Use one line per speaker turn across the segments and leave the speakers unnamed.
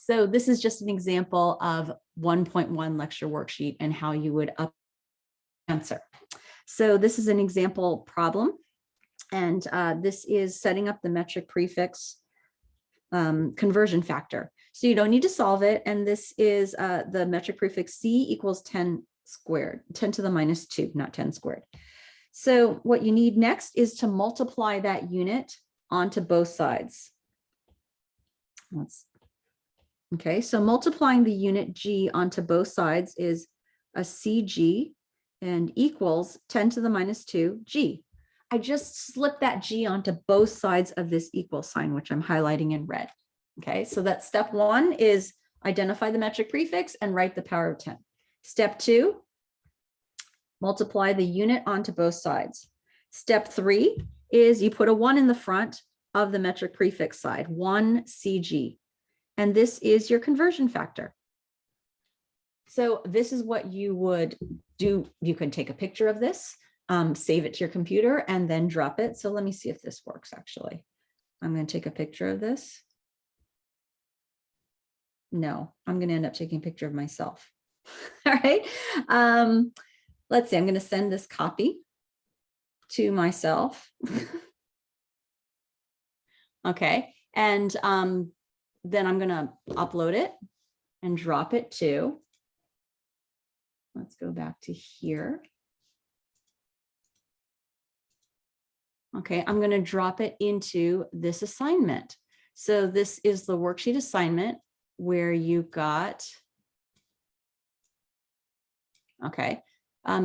So this is just an example of 1.1 lecture worksheet and how you would answer. So this is an example problem. And this is setting up the metric prefix conversion factor. So you don't need to solve it. And this is the metric prefix C equals 10 squared, 10 to the minus 2, not 10 squared. So what you need next is to multiply that unit onto both sides. Okay, so multiplying the unit G onto both sides is a CG and equals 10 to the minus 2 G. I just slipped that G onto both sides of this equal sign, which I'm highlighting in red. Okay, so that step 1 is identify the metric prefix and write the power of 10. Step 2, multiply the unit onto both sides. Step 3 is you put a 1 in the front of the metric prefix side, 1 CG. And this is your conversion factor. So this is what you would do. You can take a picture of this, save it to your computer, and then drop it. So let me see if this works, actually. I'm going to take a picture of this. No, I'm going to end up taking a picture of myself. All right. Let's see. I'm going to send this copy to myself. Okay. And then I'm going to upload it and drop it to, let's go back to here. Okay, I'm going to drop it into this assignment. So this is the worksheet assignment where you got, okay,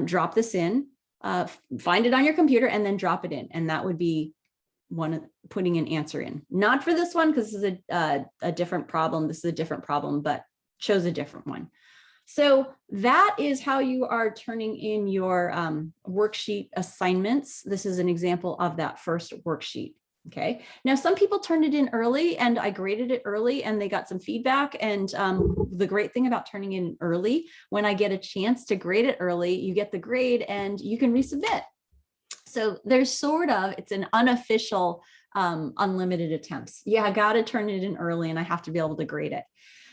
drop this in, find it on your computer and then drop it in. And that would be putting an answer in. Not for this one, because this is a different problem. This is a different problem, but chose a different one. So that is how you are turning in your worksheet assignments. This is an example of that first worksheet. Okay. Now, some people turned it in early and I graded it early and they got some feedback. And the great thing about turning in early, when I get a chance to grade it early, you get the grade and you can resubmit. So there's sort of, it's an unofficial unlimited attempts. Yeah, I got to turn it in early and I have to be able to grade it.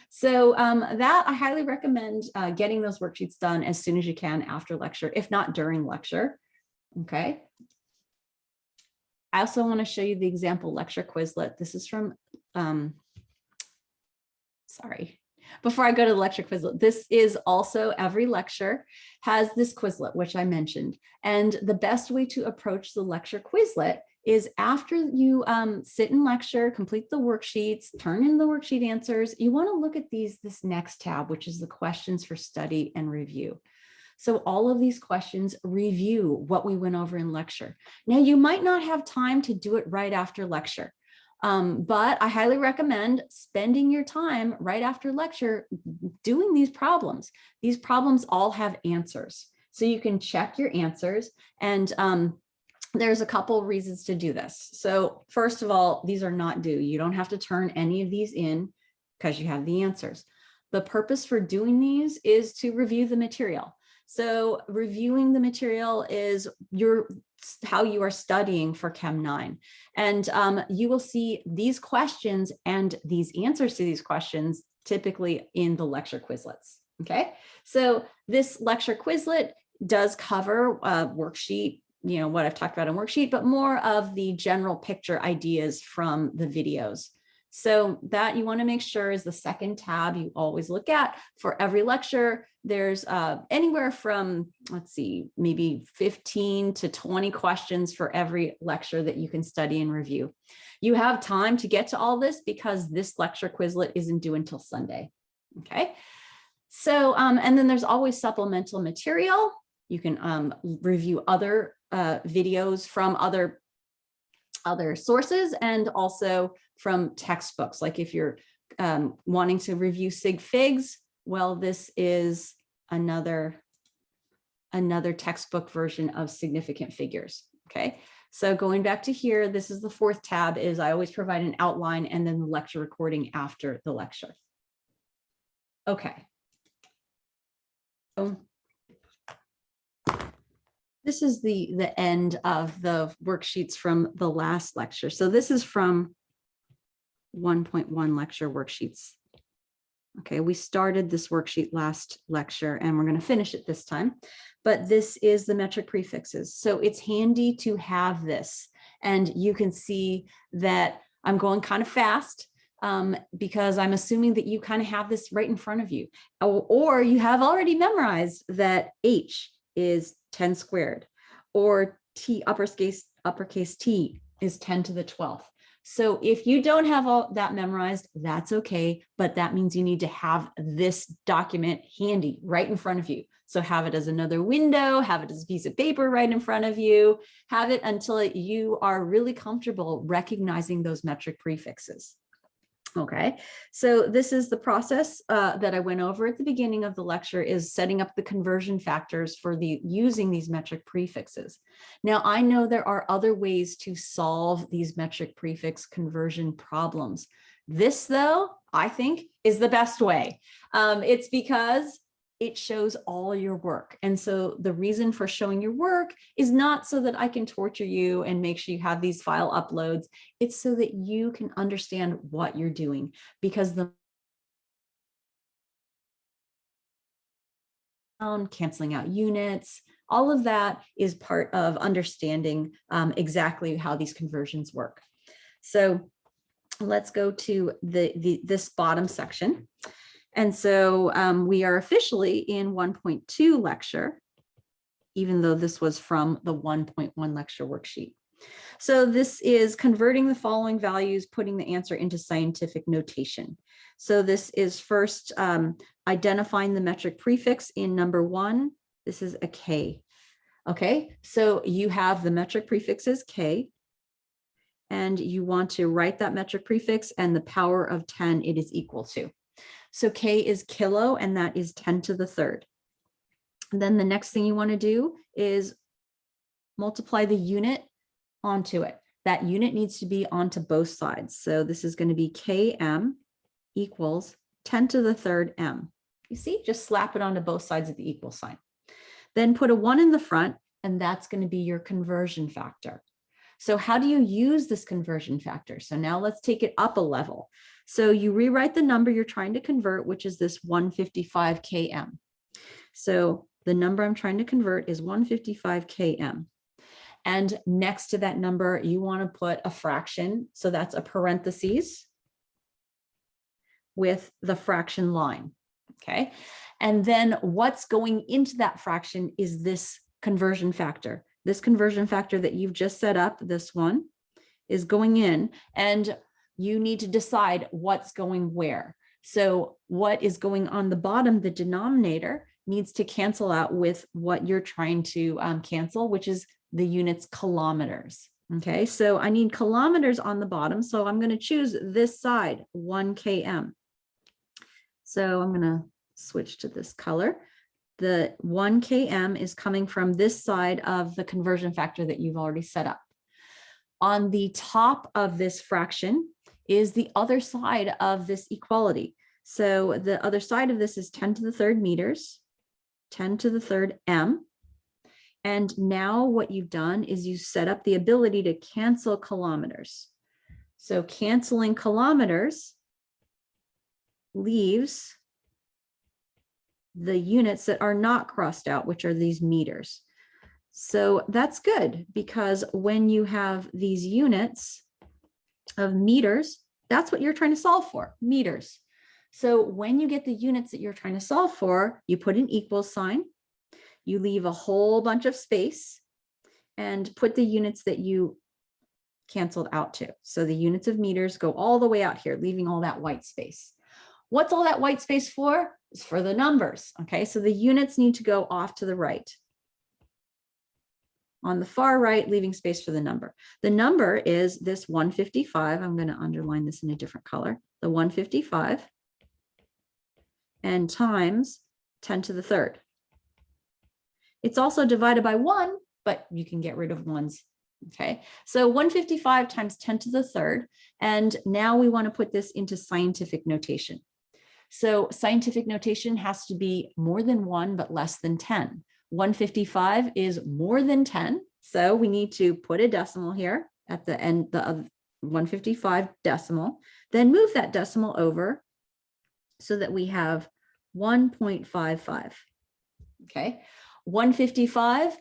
So that I highly recommend getting those worksheets done as soon as you can after lecture, if not during lecture. Okay. I also want to show you the example lecture Quizlet. This is from, sorry. Before I go to the lecture Quizlet, this is also every lecture has this Quizlet, which I mentioned. And the best way to approach the lecture Quizlet is after you sit in lecture, complete the worksheets, turn in the worksheet answers, you want to look at this next tab, which is the questions for study and review. So all of these questions review what we went over in lecture. Now, you might not have time to do it right after lecture. But I highly recommend spending your time right after lecture doing these problems. These problems all have answers. So you can check your answers and there's a couple reasons to do this. So first of all, these are not due. You don't have to turn any of these in because you have the answers. The purpose for doing these is to review the material. So reviewing the material is how you are studying for Chem 9. And you will see these questions and these answers to these questions typically in the lecture Quizlets. Okay, so this lecture Quizlet does cover worksheet, you know, what I've talked about in worksheet, but more of the general picture ideas from the videos. So that you want to make sure is the second tab you always look at for every lecture. There's anywhere from, let's see, maybe 15 to 20 questions for every lecture that you can study and review. You have time to get to all this because this lecture Quizlet isn't due until Sunday. Okay. So, and then there's always supplemental material. You can review other videos from other sources and also from textbooks. Like if you're wanting to review sig figs, well, this is another textbook version of significant figures. Okay, so going back to here, this is the fourth tab. Is I always provide an outline and then the lecture recording after the lecture. Okay. So this is the end of the worksheets from the last lecture. So this is from 1.1 lecture worksheets. Okay, we started this worksheet last lecture and we're going to finish it this time, but this is the metric prefixes. So it's handy to have this, and you can see that I'm going kind of fast because I'm assuming that you kind of have this right in front of you, or you have already memorized that H is 10 squared, or T uppercase T is 10 to the 12th. So if you don't have all that memorized, that's okay, but that means you need to have this document handy right in front of you. So have it as another window, have it as a piece of paper right in front of you, have it until you are really comfortable recognizing those metric prefixes. Okay, so this is the process that I went over at the beginning of the lecture, is setting up the conversion factors for using these metric prefixes. Now, I know there are other ways to solve these metric prefix conversion problems. This, though, I think is the best way. It's because it shows all your work. And so the reason for showing your work is not so that I can torture you and make sure you have these file uploads. It's so that you can understand what you're doing, because the canceling out units, all of that is part of understanding exactly how these conversions work. So let's go to this bottom section. And so we are officially in 1.2 lecture, even though this was from the 1.1 lecture worksheet. So this is converting the following values, putting the answer into scientific notation. So this is first identifying the metric prefix in number 1. This is a K. Okay, so you have the metric prefixes K, and you want to write that metric prefix and the power of 10 it is equal to. So K is kilo, and that is 10 to the third. And then the next thing you want to do is multiply the unit onto it. That unit needs to be onto both sides. So this is going to be Km equals 10 to the third m. You see, just slap it onto both sides of the equal sign. Then put a 1 in the front, and that's going to be your conversion factor. So how do you use this conversion factor? So now let's take it up a level. So you rewrite the number you're trying to convert, which is this 155 km. So the number I'm trying to convert is 155 km. And next to that number, you want to put a fraction. So that's a parentheses with the fraction line. Okay. And then what's going into that fraction is this conversion factor. This conversion factor that you've just set up, this one, is going in, and you need to decide what's going where. So what is going on the bottom, the denominator, needs to cancel out with what you're trying to cancel, which is the units kilometers. Okay, so I need kilometers on the bottom, so I'm going to choose this side, 1 km. So I'm going to switch to this color. The 1 km is coming from this side of the conversion factor that you've already set up. On the top of this fraction is the other side of this equality. So the other side of this is 10 to the third meters, 10 to the third m. And now what you've done is you set up the ability to cancel kilometers. So canceling kilometers leaves the units that are not crossed out, which are these meters. So that's good, because when you have these units of meters, that's what you're trying to solve for, meters. So when you get the units that you're trying to solve for, you put an equal sign, you leave a whole bunch of space, and put the units that you canceled out to. So the units of meters go all the way out here, leaving all that white space. What's all that white space for? It's for the numbers. Okay, so the units need to go off to the right. On the far right, leaving space for the number. The number is this 155. I'm going to underline this in a different color. The 155 and times 10 to the third. It's also divided by 1, but you can get rid of ones. Okay, so 155 times 10 to the third. And now we want to put this into scientific notation. So scientific notation has to be more than 1, but less than 10. 155 is more than 10. So we need to put a decimal here at the end of 155 decimal, then move that decimal over so that we have 1.55. Okay, 155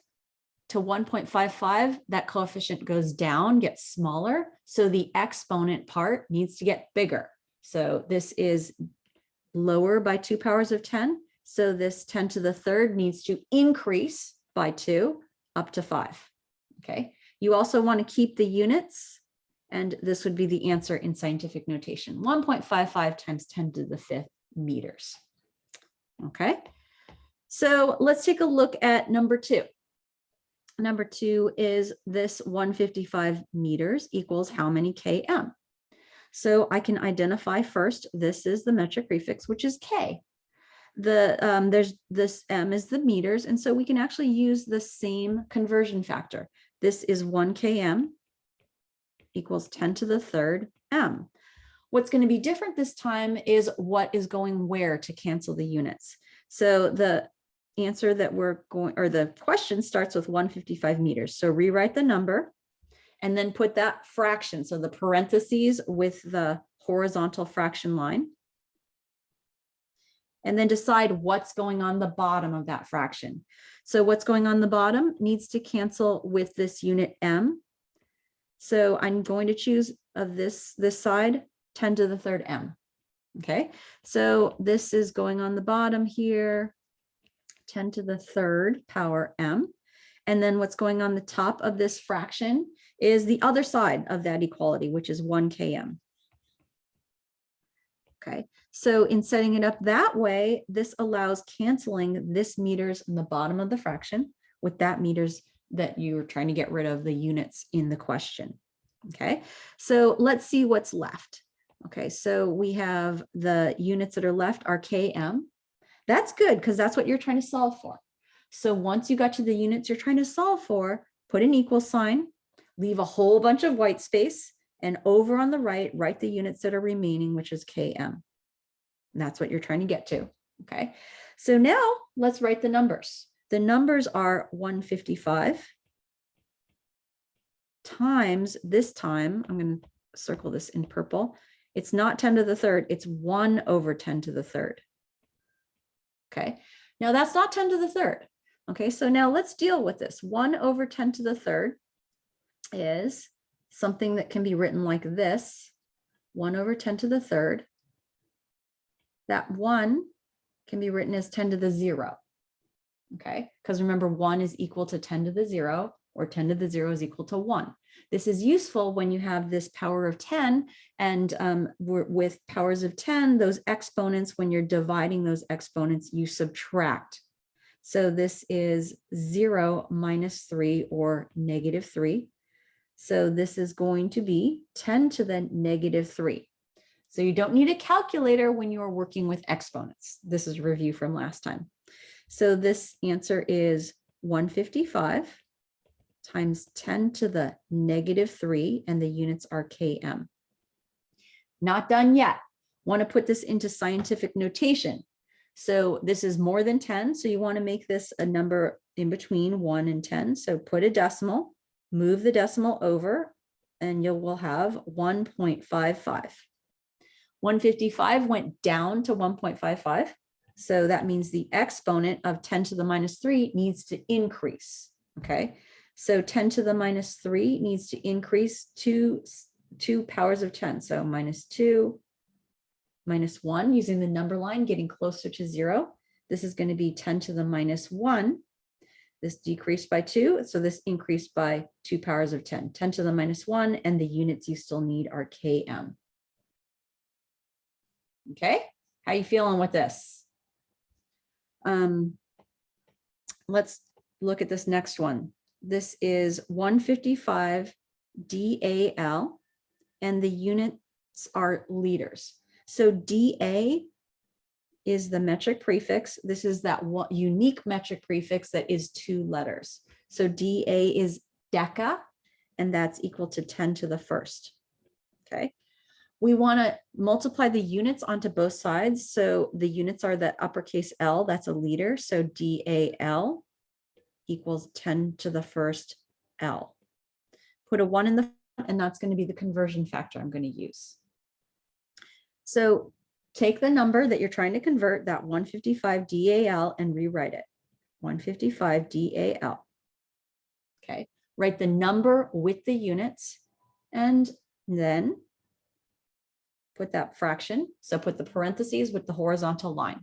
to 1.55, that coefficient goes down, gets smaller. So the exponent part needs to get bigger. So this is lower by 2 powers of 10. So this 10 to the third needs to increase by 2 up to 5. Okay, you also want to keep the units, and this would be the answer in scientific notation, 1.55 times 10 to the 5th meters. Okay, so let's take a look at number 2. Number 2 is this 155 meters equals how many km? So I can identify first, this is the metric prefix, which is K. There's this M is the meters, and so we can actually use the same conversion factor. This is 1 km equals 10 to the third M. What's going to be different this time is what is going where to cancel the units. So the answer that we're going, or the question starts with 155 meters. So rewrite the number and then put that fraction, so the parentheses with the horizontal fraction line, and then decide what's going on the bottom of that fraction. So what's going on the bottom needs to cancel with this unit M. So I'm going to choose of this side, 10 to the third M. Okay, so this is going on the bottom here, 10 to the third power M. And then what's going on the top of this fraction is the other side of that equality, which is 1 km. Okay, so in setting it up that way, this allows canceling this meters in the bottom of the fraction with that meters that you're trying to get rid of the units in the question. Okay, so let's see what's left. Okay, so we have the units that are left are km. That's good because that's what you're trying to solve for. So once you got to the units you're trying to solve for, put an equal sign, leave a whole bunch of white space, and over on the right, write the units that are remaining, which is km. And that's what you're trying to get to. Okay, so now let's write the numbers. The numbers are 155 times, this time, I'm going to circle this in purple. It's not 10 to the third, it's 1 over 10 to the third. Okay, now that's not 10 to the third. Okay, so now let's deal with this. 1 over 10 to the third is something that can be written like this, 1 over 10 to the third. That 1 can be written as 10 to the 0. Okay, because remember 1 is equal to 10 to the 0, or 10 to the 0 is equal to 1. This is useful when you have this power of 10, and with powers of 10, those exponents, when you're dividing those exponents, you subtract. So this is 0 minus 3, or negative 3. So this is going to be 10 to the negative 3. So you don't need a calculator when you are working with exponents. This is a review from last time. So this answer is 155 times 10 to the negative 3, and the units are km. Not done yet. Want to put this into scientific notation. So this is more than 10, so you want to make this a number in between 1 and 10. So put a decimal, move the decimal over, and you will have 1.55. 155 went down to 1.55. So that means the exponent of 10 to the minus 3 needs to increase. Okay, so 10 to the minus 3 needs to increase to 2 powers of 10. So minus 2, minus 1, using the number line, getting closer to 0. This is going to be 10 to the minus 1. This decreased by 2, so this increased by 2 powers of 10. 10 to the minus 1, and the units you still need are km. Okay, how you feeling with this? Let's look at this next one. This is 155 DAL, and the units are liters. So DA is the metric prefix. This is that one unique metric prefix that is 2 letters. So DA is deca, and that's equal to 10 to the first. Okay. We want to multiply the units onto both sides. So the units are the uppercase L, that's a liter. So DAL equals 10 to the first L. Put a 1 in the front, and that's going to be the conversion factor I'm going to use. So take the number that you're trying to convert, that 155 DAL, and rewrite it. 155 DAL. Okay, write the number with the units and then put that fraction. So put the parentheses with the horizontal line.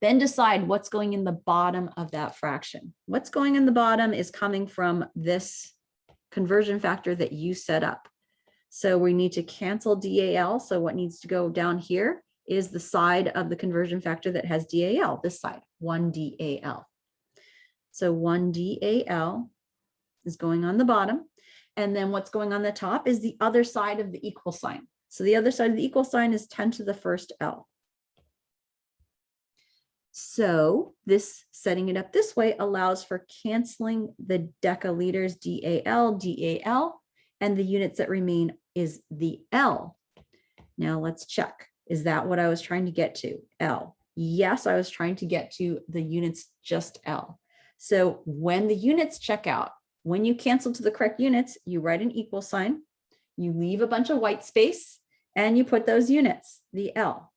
Then decide what's going in the bottom of that fraction. What's going in the bottom is coming from this conversion factor that you set up. So we need to cancel DAL. So what needs to go down here is the side of the conversion factor that has DAL, this side, 1 DAL. So 1 DAL is going on the bottom. And then what's going on the top is the other side of the equal sign. So the other side of the equal sign is 10 to the first L. So this, setting it up this way, allows for canceling the decaliters DAL, DAL, and the units that remain is the L. Now let's check. Is that what I was trying to get to? L. Yes, I was trying to get to the units just L. So when the units check out, when you cancel to the correct units, you write an equal sign, you leave a bunch of white space, and you put those units, the L.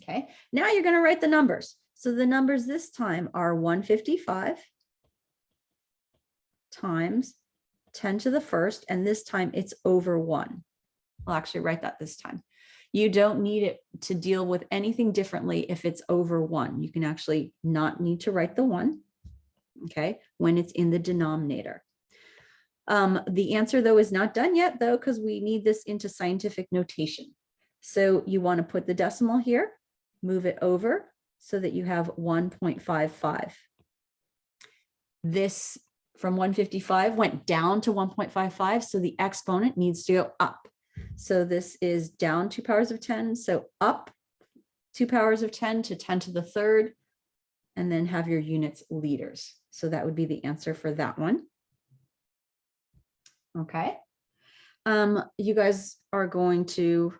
Okay, now you're going to write the numbers. So the numbers this time are 155 times 10 to the first, and this time it's over 1. I'll actually write that this time. You don't need it to deal with anything differently if it's over 1. You can actually not need to write the 1, okay, when it's in the denominator. The answer, though, is not done yet, though, because we need this into scientific notation. So you want to put the decimal here, move it over so that you have 1.55. This from 155 went down to 1.55, so the exponent needs to go up. So this is down 2 powers of 10, so up 2 powers of 10 to 10 to the third, and then have your units liters. So that would be the answer for that one. Okay. You guys are going to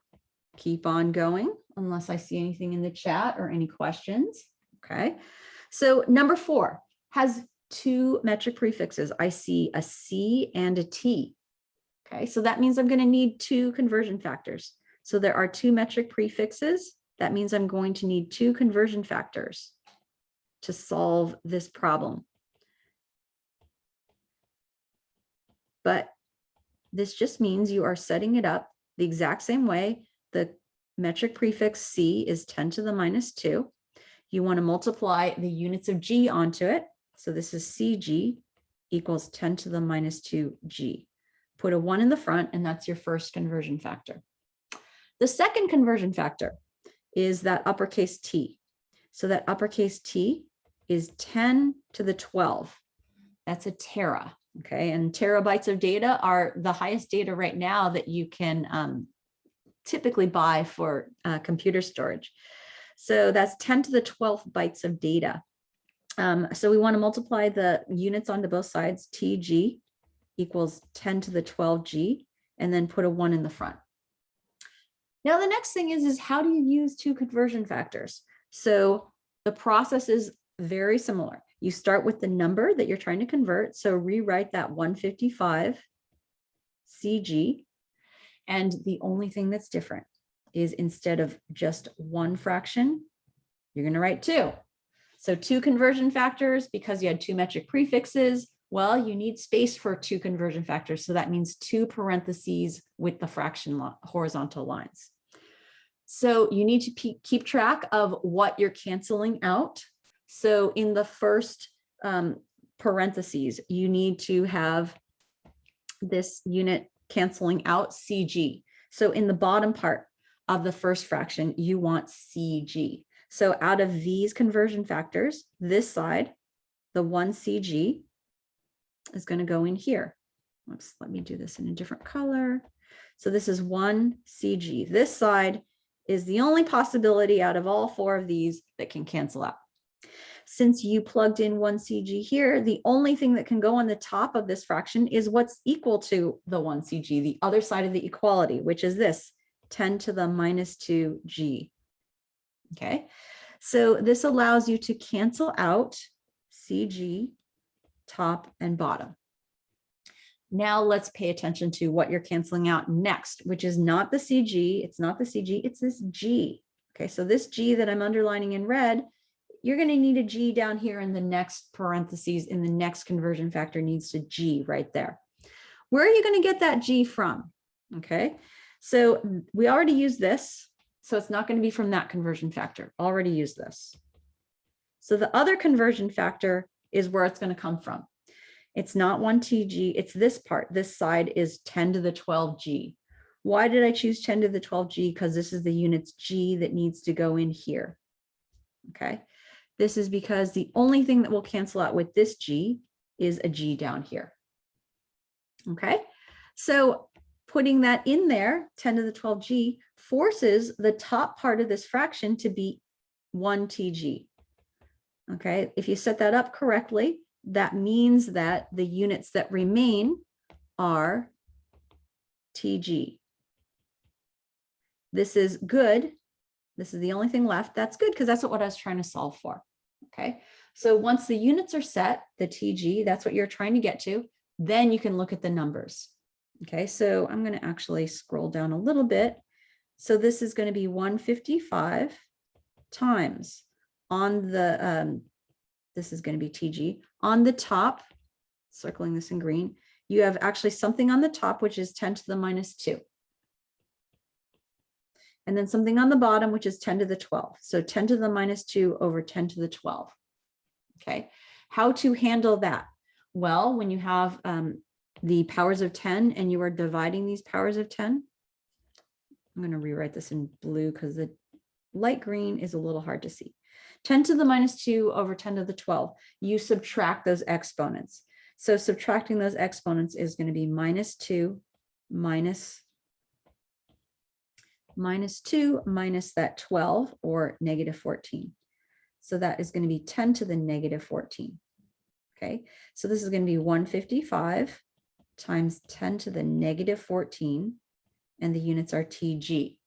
keep on going unless I see anything in the chat or any questions. Okay. So number 4 has 2 metric prefixes. I see a C and a T. Okay. So that means I'm going to need 2 conversion factors. So there are 2 metric prefixes. That means I'm going to need 2 conversion factors to solve this problem. But this just means you are setting it up the exact same way. The metric prefix C is 10 to the minus 2. You want to multiply the units of G onto it. So this is CG equals 10 to the minus 2G. Put a 1 in the front, and that's your first conversion factor. The second conversion factor is that uppercase T. So that uppercase T is 10 to the 12. That's a tera. Okay, and terabytes of data are the highest data right now that you can typically buy for computer storage. So that's 10 to the 12 bytes of data. So we want to multiply the units onto both sides. TG equals 10 to the 12G, and then put a 1 in the front. Now the next thing is how do you use 2 conversion factors? So the process is very similar. You start with the number that you're trying to convert. So rewrite that 155 CG. And the only thing that's different is instead of just 1 fraction, you're going to write 2. So 2 conversion factors because you had 2 metric prefixes. Well, you need space for 2 conversion factors. So that means 2 parentheses with the fraction horizontal lines. So you need to keep track of what you're canceling out. So in the first parentheses, you need to have this unit canceling out CG. So in the bottom part of the first fraction, you want CG. So out of these conversion factors, this side, the 1 CG is going to go in here. Oops, let me do this in a different color. So this is 1 CG. This side is the only possibility out of all 4 of these that can cancel out. Since you plugged in 1 CG here, the only thing that can go on the top of this fraction is what's equal to the 1 CG, the other side of the equality, which is this 10 to the minus 2G. Okay, so this allows you to cancel out CG top and bottom. Now let's pay attention to what you're canceling out next, which is not the CG. It's not the CG, it's this G. Okay, so this G that I'm underlining in red, you're going to need a G down here in the next parentheses, in the next conversion factor needs to G right there. Where are you going to get that G from? Okay, so we already used this, so it's not going to be from that conversion factor. Already used this. So the other conversion factor is where it's going to come from. It's not 1TG, it's this part. This side is 10 to the 12G. Why did I choose 10 to the 12G? Because this is the units G that needs to go in here. Okay, this is because the only thing that will cancel out with this G is a G down here. Okay, so putting that in there, 10 to the 12G, forces the top part of this fraction to be 1TG. Okay, if you set that up correctly, that means that the units that remain are TG. This is good. This is the only thing left. That's good because that's what I was trying to solve for. Okay, so once the units are set, the TG, that's what you're trying to get to, then you can look at the numbers. Okay, so I'm going to actually scroll down a little bit. So this is going to be 155 times on the, this is going to be TG. On the top, circling this in green, you have actually something on the top, which is 10 to the minus 2. And then something on the bottom, which is 10 to the 12. So 10 to the minus 2 over 10 to the 12. Okay, how to handle that? Well, when you have the powers of 10 and you are dividing these powers of 10, I'm going to rewrite this in blue because the light green is a little hard to see. 10 to the minus 2 over 10 to the 12. You subtract those exponents. So subtracting those exponents is going to be minus 2 minus 2 minus that 12 or negative 14. So that is going to be 10 to the negative 14. Okay, so this is going to be 155 times 10 to the negative 14, and the units are TG.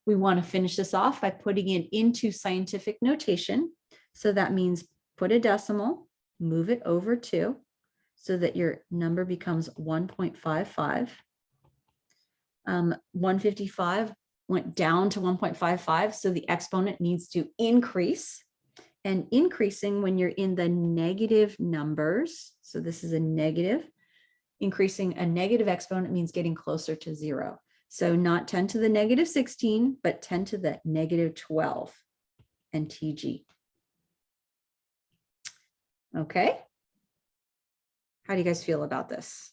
We want to finish this off by putting it into scientific notation. So that means put a decimal, move it over 2, so that your number becomes 1.55. 155 went down to 1.55, so the exponent needs to increase. And increasing when you're in the negative numbers, so this is a negative, increasing a negative exponent means getting closer to 0. So not 10 to the negative 16, but 10 to the negative 12 and TG. Okay. How do you guys feel about this?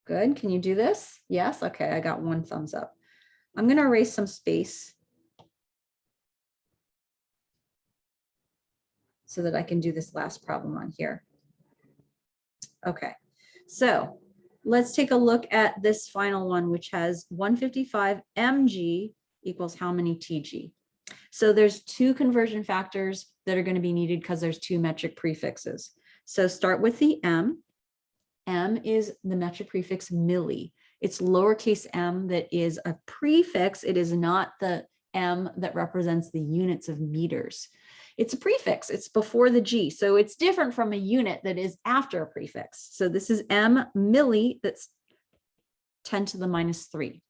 Good. Can you do this? Yes. Okay. I got 1 thumbs up. I'm going to erase some space so that I can do this last problem on here. Okay. So let's take a look at this final one, which has 155 mg equals how many TG? So there's 2 conversion factors that are going to be needed because there's 2 metric prefixes. So start with the M. M is the metric prefix milli. It's lowercase m that is a prefix. It is not the M that represents the units of meters. It's a prefix. It's before the G. So it's different from a unit that is after a prefix. So this is M milli, that's 10 to the minus 3.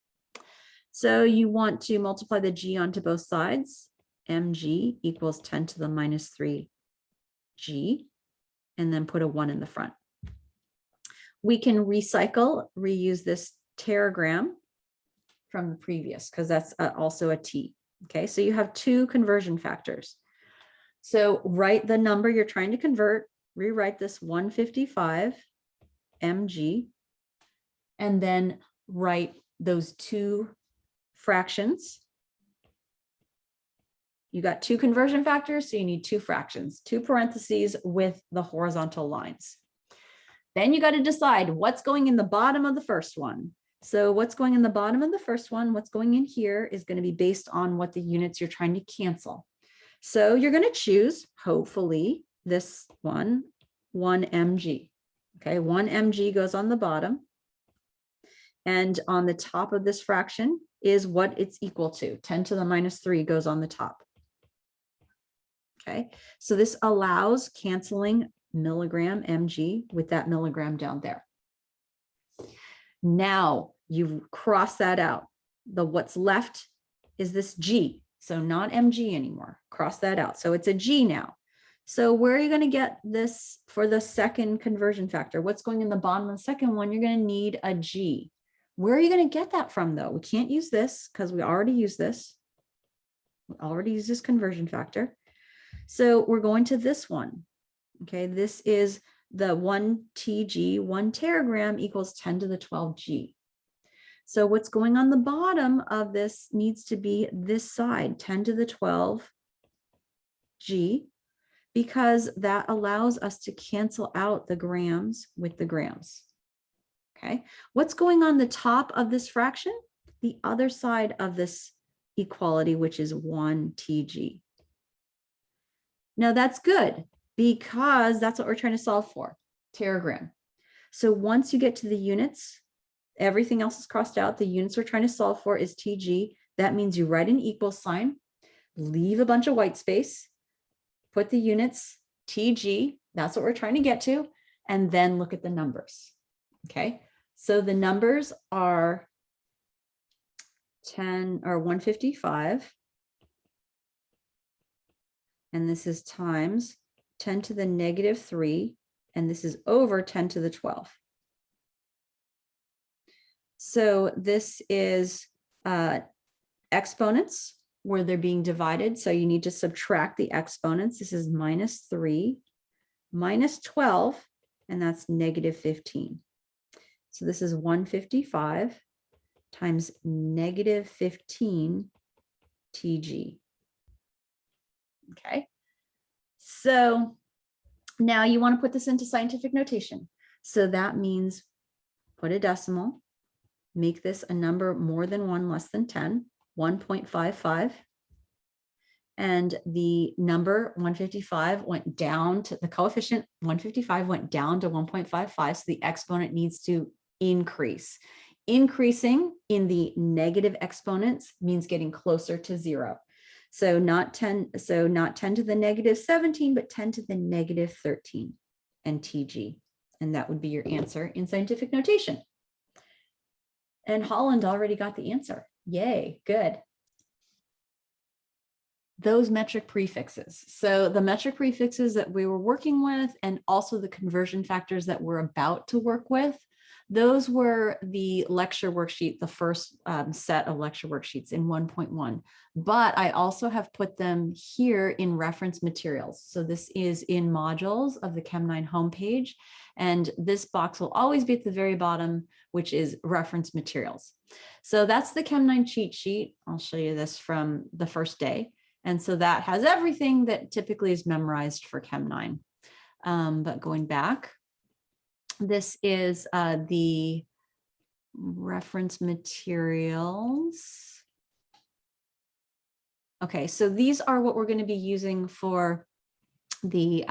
So you want to multiply the G onto both sides. Mg equals 10 to the minus 3 G, and then put a 1 in the front. We can reuse this teragram from the previous because that's also a T. Okay, so you have 2 conversion factors. So write the number you're trying to convert, rewrite this 155 mg, and then write those 2 fractions. You got 2 conversion factors, so you need 2 fractions, 2 parentheses with the horizontal lines. Then you got to decide what's going in the bottom of the first one. So what's going in the bottom of the first one, what's going in here is going to be based on what the units you're trying to cancel. So you're going to choose, hopefully, this one, 1 mg. Okay, 1 mg goes on the bottom. And on the top of this fraction is what it's equal to. 10 to the minus 3 goes on the top. Okay, so this allows canceling milligram mg with that milligram down there. Now you've crossed that out. What's left is this G. So not MG anymore. Cross that out. So it's a G now. So where are you going to get this for the second conversion factor? What's going in the bottom of the second one? You're going to need a G. Where are you going to get that from though? We can't use this because we already use this. We already use this conversion factor. So we're going to this one. Okay, this is the 1 TG, 1 teragram equals 10 to the 12 G. So what's going on the bottom of this needs to be this side, 10 to the 12 G, because that allows us to cancel out the grams with the grams. Okay, what's going on the top of this fraction? The other side of this equality, which is 1 TG. Now that's good because that's what we're trying to solve for, teragram. So once you get to the units, everything else is crossed out. The units we're trying to solve for is TG. That means you write an equal sign, leave a bunch of white space, put the units, TG, that's what we're trying to get to, and then look at the numbers. Okay, so the numbers are 10 or 155. And this is times 10 to the negative 3, and this is over 10 to the 12. So this is exponents where they're being divided. So you need to subtract the exponents. This is minus 3, minus 12, and that's negative 15. So this is 155 times negative 15 TG. Okay, so now you want to put this into scientific notation. So that means put a decimal, make this a number more than 1 less than 10, 1.55. And the number 155 went down to the coefficient 155 went down to 1.55. So the exponent needs to increase. Increasing in the negative exponents means getting closer to 0. So not 10 to the negative 17, but 10 to the negative 13 and TG. And that would be your answer in scientific notation. And Holland already got the answer. Yay, good. Those metric prefixes. So the metric prefixes that we were working with and also the conversion factors that we're about to work with, those were the lecture worksheet, the first set of lecture worksheets in 1.1. But I also have put them here in reference materials. So this is in modules of the Chem 9 homepage. And this box will always be at the very bottom, which is reference materials. So that's the Chem 9 cheat sheet. I'll show you this from the first day. And so that has everything that typically is memorized for Chem 9. But going back, this is the reference materials. Okay, so these are what we're going to be using for the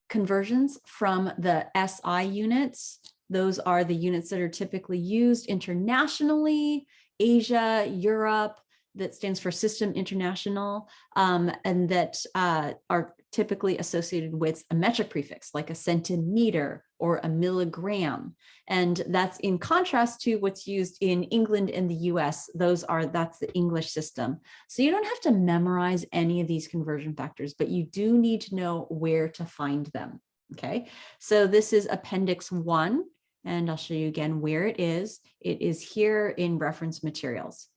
conversions from the SI units. Those are the units that are typically used internationally, Asia, Europe, that stands for System International, and that are typically associated with a metric prefix, like a centimeter or a milligram. And that's in contrast to what's used in England and the US. That's the English system. So you don't have to memorize any of these conversion factors, but you do need to know where to find them. Okay, so this is Appendix 1, and I'll show you again where it is. It is here in reference materials.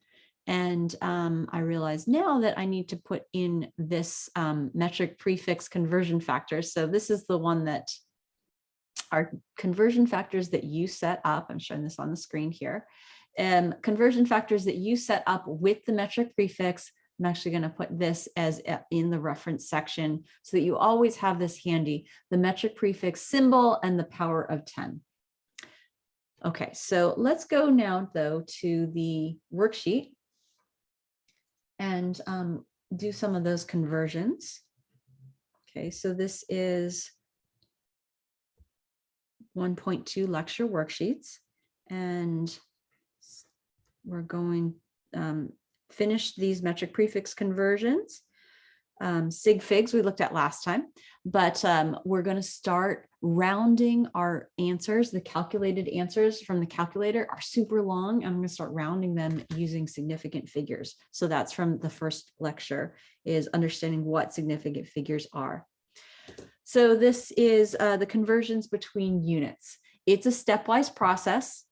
And I realize now that I need to put in this metric prefix conversion factors. So this is the one that are conversion factors that you set up. I'm showing this on the screen here. Conversion factors that you set up with the metric prefix. I'm actually going to put this as in the reference section so that you always have this handy, the metric prefix symbol and the power of 10. Okay, so let's go now though to the worksheet and do some of those conversions. Okay, so this is 1.2 lecture worksheets, and we're going finish these metric prefix conversions. sig figs we looked at last time, but we're going to start rounding our answers. The calculated answers from the calculator are super long. I'm going to start rounding them using significant figures. So that's from the first lecture, is understanding what significant figures are. So this is the conversions between units. It's a stepwise process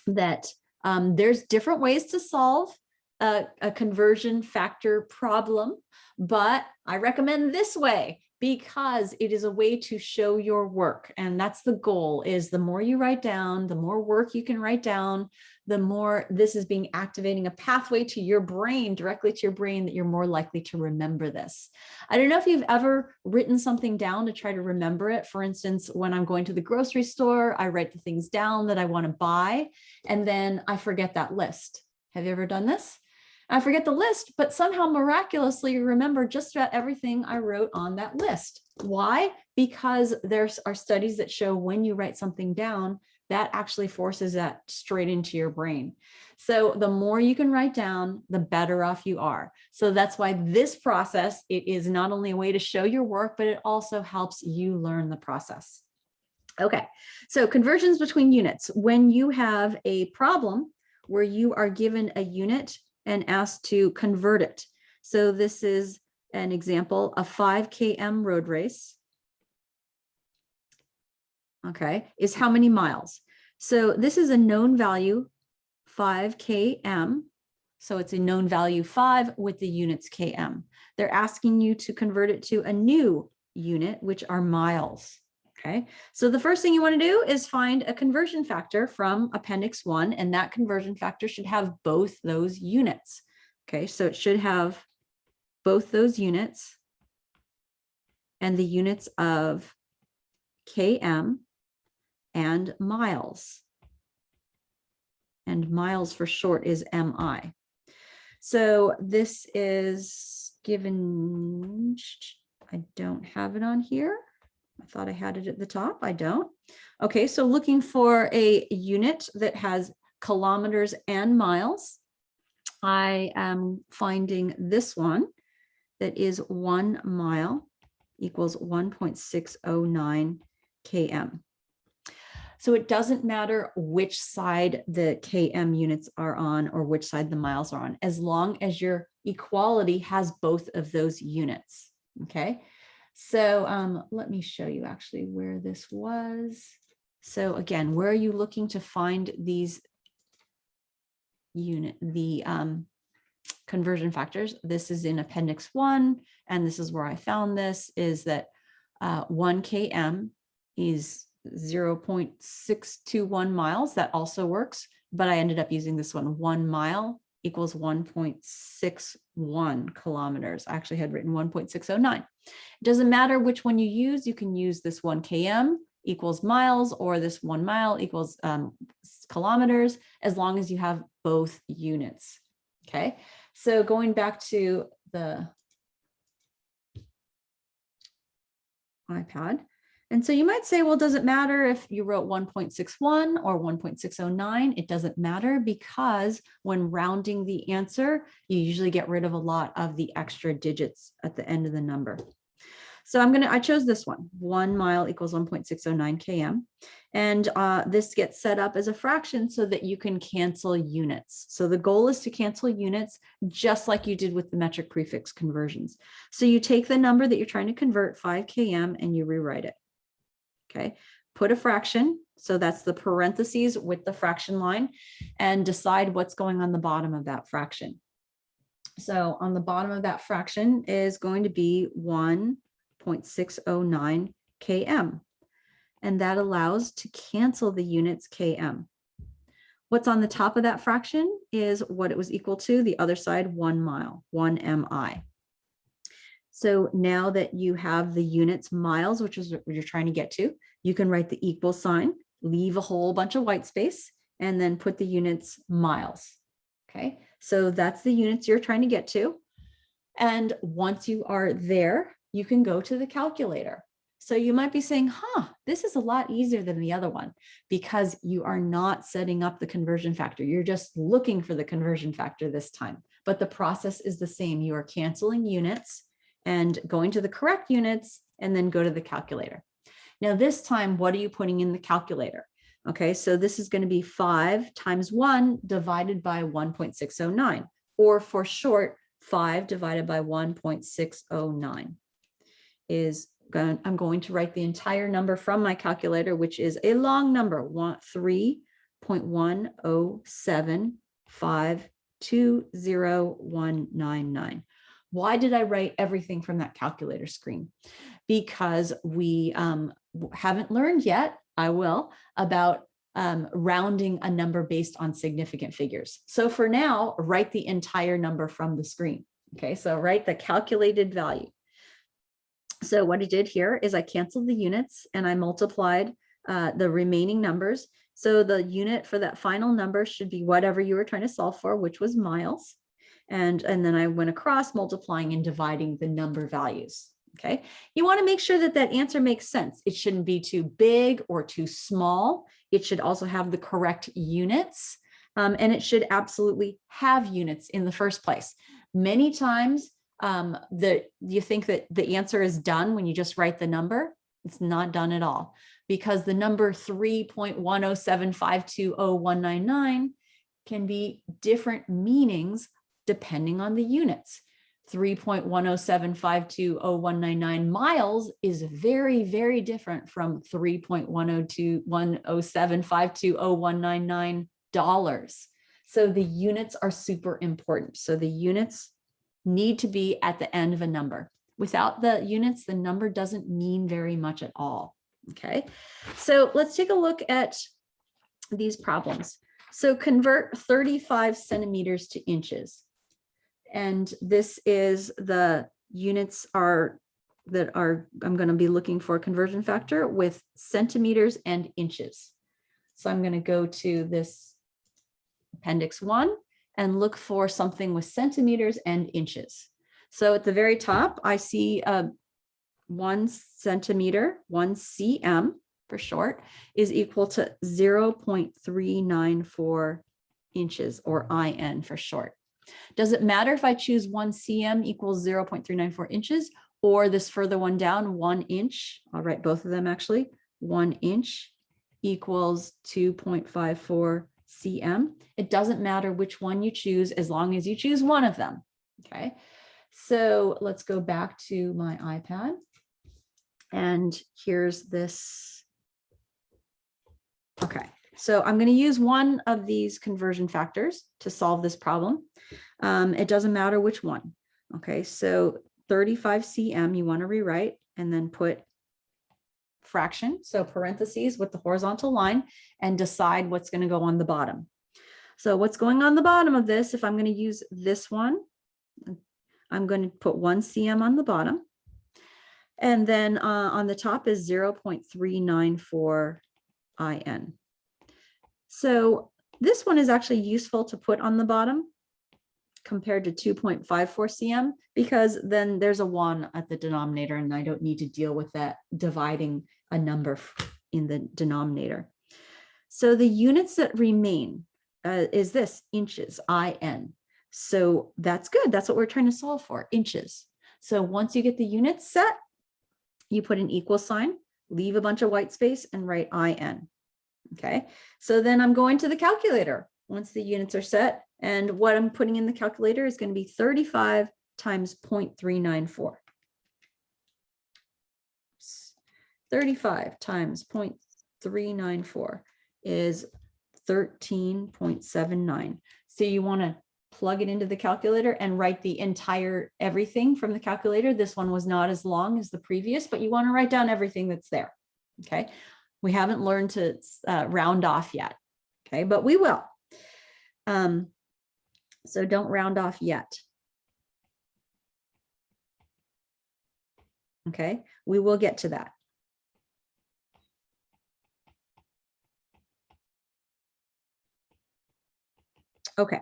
that there's different ways to solve a conversion factor problem, but I recommend this way because it is a way to show your work. And that's the goal, is the more you write down, the more work you can write down, the more this is being activating a pathway to your brain, directly to your brain, that you're more likely to remember this. I don't know if you've ever written something down to try to remember it. For instance, when I'm going to the grocery store, I write the things down that I want to buy, and then I forget that list. Have you ever done this? I forget the list, but somehow miraculously remember just about everything I wrote on that list. Why? Because there are studies that show when you write something down, that actually forces that straight into your brain. So the more you can write down, the better off you are. So that's why this process, it is not only a way to show your work, but it also helps you learn the process. Okay, so conversions between units. When you have a problem where you are given a unit and asked to convert it. So this is an example, a 5 km road race. Okay, is how many miles? So this is a known value, 5 km. So it's a known value 5 with the units km. They're asking you to convert it to a new unit, which are miles. Okay, so the first thing you want to do is find a conversion factor from Appendix 1, and that conversion factor should have both those units. Okay, so it should have both those units and the units of km and miles. And miles for short is mi. So this is given, I don't have it on here. I thought I had it at the top. I don't. Okay, so looking for a unit that has kilometers and miles. I am finding this one that is 1 mile equals 1.609 km. So it doesn't matter which side the km units are on or which side the miles are on, as long as your equality has both of those units. Okay. So let me show you actually where this was. So again, where are you looking to find these conversion factors? This is in Appendix 1, and this is where I found this, is that 1 km is 0.621 miles. That also works, but I ended up using this one. 1 mile equals 1.61 kilometers. I actually had written 1.609. It doesn't matter which one you use. You can use this 1 km equals miles, or this 1 mile equals kilometers, as long as you have both units. Okay, so going back to the iPad. And so you might say, well, does it matter if you wrote 1.61 or 1.609? It doesn't matter, because when rounding the answer, you usually get rid of a lot of the extra digits at the end of the number. So I chose this one, 1 mile equals 1.609 km. And this gets set up as a fraction so that you can cancel units. So the goal is to cancel units just like you did with the metric prefix conversions. So you take the number that you're trying to convert, 5 km, and you rewrite it. Okay, put a fraction. So that's the parentheses with the fraction line, and decide what's going on the bottom of that fraction. So on the bottom of that fraction is going to be 1.609 km. And that allows to cancel the units km. What's on the top of that fraction is what it was equal to, the other side, 1 mile, 1 mi. So now that you have the units miles, which is what you're trying to get to, you can write the equal sign, leave a whole bunch of white space, and then put the units miles. Okay, so that's the units you're trying to get to. And once you are there, you can go to the calculator. So you might be saying, this is a lot easier than the other one, because you are not setting up the conversion factor. You're just looking for the conversion factor this time, but the process is the same. You are canceling units and going to the correct units and then go to the calculator. Now this time, what are you putting in the calculator? Okay, so this is going to be 5 times 1 divided by 1.609, or for short, 5 divided by 1.609 is going, I'm going to write the entire number from my calculator, which is a long number, 3.107520199. Why did I write everything from that calculator screen? Because we haven't learned yet, I will, about rounding a number based on significant figures. So for now, write the entire number from the screen. Okay, so write the calculated value. So what I did here is I canceled the units and I multiplied the remaining numbers. So the unit for that final number should be whatever you were trying to solve for, which was miles. And then I went across multiplying and dividing the number values. Okay, you want to make sure that that answer makes sense. It shouldn't be too big or too small. It should also have the correct units, and it should absolutely have units in the first place. Many times you think that the answer is done when you just write the number. It's not done at all, because the number 3.107520199 can be different meanings depending on the units. 3.107520199 miles is very, very different from 3.107520199 dollars. So the units are super important. So the units need to be at the end of a number. Without the units, the number doesn't mean very much at all. Okay, so let's take a look at these problems. So convert 35 centimeters to inches. And this is the units I'm going to be looking for a conversion factor with centimeters and inches. So I'm going to go to this appendix 1 and look for something with centimeters and inches. So at the very top, I see 1 centimeter, 1 cm for short, is equal to 0.394 inches, or IN for short. Does it matter if I choose 1 cm equals 0.394 inches, or this further one down, 1 inch? I'll write both of them actually. 1 inch equals 2.54 cm. It doesn't matter which one you choose as long as you choose one of them. Okay, so let's go back to my iPad. And here's this. Okay, so I'm going to use one of these conversion factors to solve this problem. It doesn't matter which one. Okay, so 35 cm you want to rewrite and then put fraction, so parentheses with the horizontal line, and decide what's going to go on the bottom. So what's going on the bottom of this, if I'm going to use this one, I'm going to put 1 cm on the bottom. And then on the top is 0.394 IN. So this one is actually useful to put on the bottom compared to 2.54 cm, because then there's a 1 at the denominator and I don't need to deal with that dividing a number in the denominator. So the units that remain is this, inches, IN. So that's good. That's what we're trying to solve for, inches. So once you get the units set, you put an equal sign, leave a bunch of white space and write IN. Okay, so then I'm going to the calculator once the units are set, and what I'm putting in the calculator is going to be 35 times 0.394. 35 times 0.394 is 13.79. So you want to plug it into the calculator and write the entire everything from the calculator. This one was not as long as the previous, but you want to write down everything that's there. Okay, we haven't learned to round off yet. Okay, but we will. So don't round off yet. Okay, we will get to that. Okay,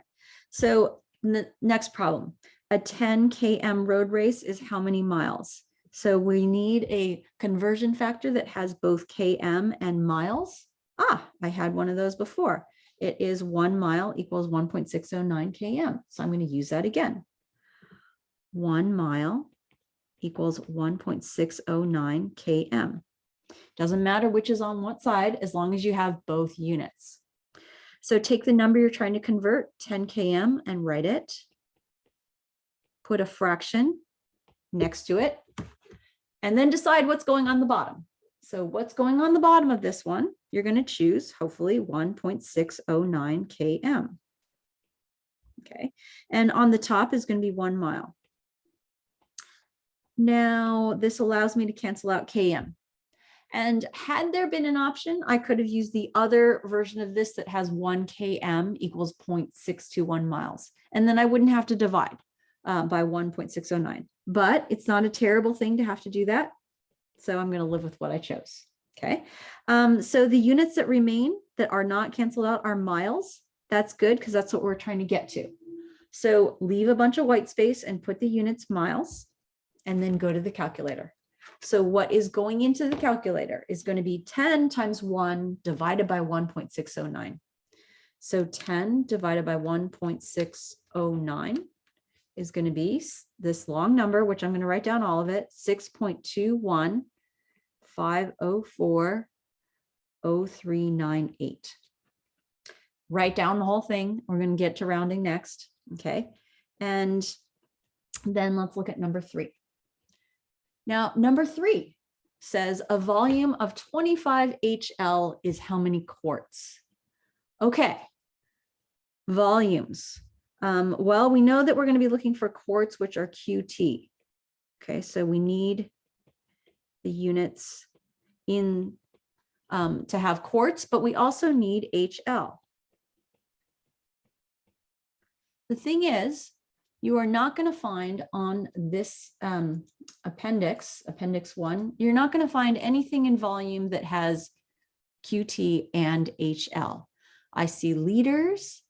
so the next problem, a 10 km road race is how many miles? So we need a conversion factor that has both km and miles. Ah, I had one of those before. It is 1 mile equals 1.609 km. So I'm going to use that again. 1 mile equals 1.609 km. Doesn't matter which is on what side, as long as you have both units. So take the number you're trying to convert, 10 km, and write it. Put a fraction next to it, and then decide what's going on the bottom. So what's going on the bottom of this one? You're going to choose, hopefully, 1.609 km. Okay, and on the top is going to be 1 mile. Now, this allows me to cancel out km. And had there been an option, I could have used the other version of this that has 1 km equals 0.621 miles. And then I wouldn't have to divide by 1.609. But it's not a terrible thing to have to do that. So I'm going to live with what I chose. Okay. So the units that remain that are not canceled out are miles. That's good because that's what we're trying to get to. So leave a bunch of white space and put the units miles, and then go to the calculator. So what is going into the calculator is going to be 10 times 1 divided by 1.609. So 10 divided by 1.609 is going to be this long number, which I'm going to write down all of it, 6.215040398. Write down the whole thing. We're going to get to rounding next. Okay. And then let's look at number 3. Now, number 3 says a volume of 25 HL is how many quarts? Okay, volumes. Well, we know that we're going to be looking for quarts, which are QT. Okay, so we need the units in to have quarts, but we also need HL. The thing is, you are not going to find on this appendix 1, you're not going to find anything in volume that has QT and HL. I see liters,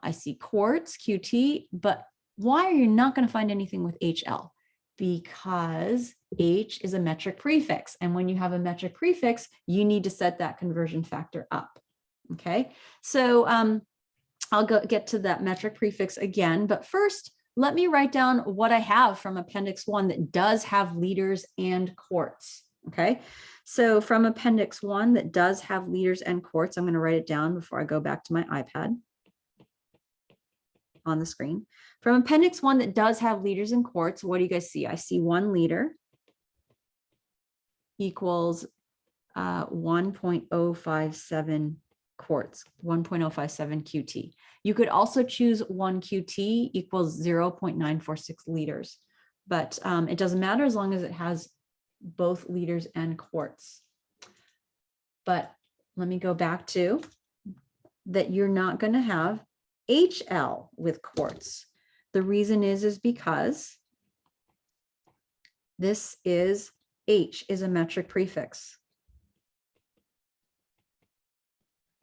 I see quarts, QT, but why are you not going to find anything with HL? Because H is a metric prefix. And when you have a metric prefix, you need to set that conversion factor up. Okay, so I'll get to that metric prefix again, but first, let me write down what I have from Appendix 1 that does have liters and quarts, okay? So from Appendix 1 that does have liters and quarts, I'm going to write it down before I go back to my iPad on the screen. From Appendix 1 that does have liters and quarts, what do you guys see? I see 1 liter equals 1.057 quarts, 1.057 QT. You could also choose 1 QT equals 0.946 liters, but it doesn't matter as long as it has both liters and quarts. But let me go back to that you're not going to have HL with quarts. The reason is because this is H is a metric prefix.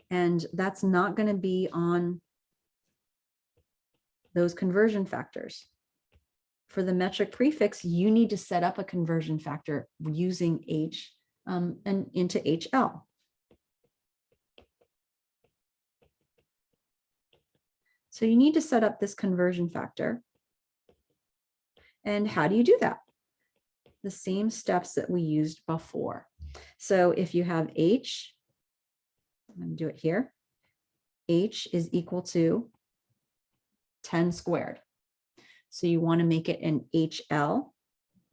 And that's not going to be on those conversion factors. For the metric prefix, you need to set up a conversion factor using H and into HL. So you need to set up this conversion factor. And how do you do that? The same steps that we used before. So if you have H, I'm going to do it here. H is equal to 10 squared. So you want to make it an HL,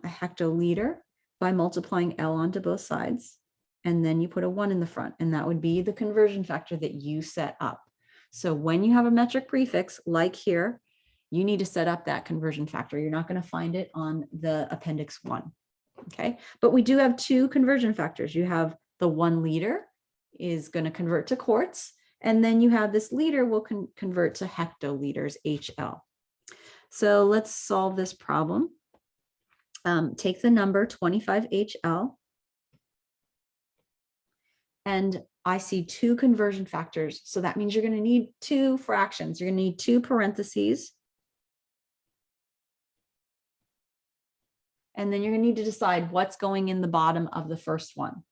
a hectoliter, by multiplying L onto both sides. And then you put a 1 in the front, and that would be the conversion factor that you set up. So when you have a metric prefix, like here, you need to set up that conversion factor. You're not going to find it on the Appendix 1. Okay, but we do have 2 conversion factors. You have the 1 liter is going to convert to quarts, and then you have this liter will convert to hectoliters, HL. So let's solve this problem. Take the number 25HL, and I see 2 conversion factors. So that means you're going to need 2 fractions. You're going to need 2 parentheses. And then you're going to need to decide what's going in the bottom of the first one.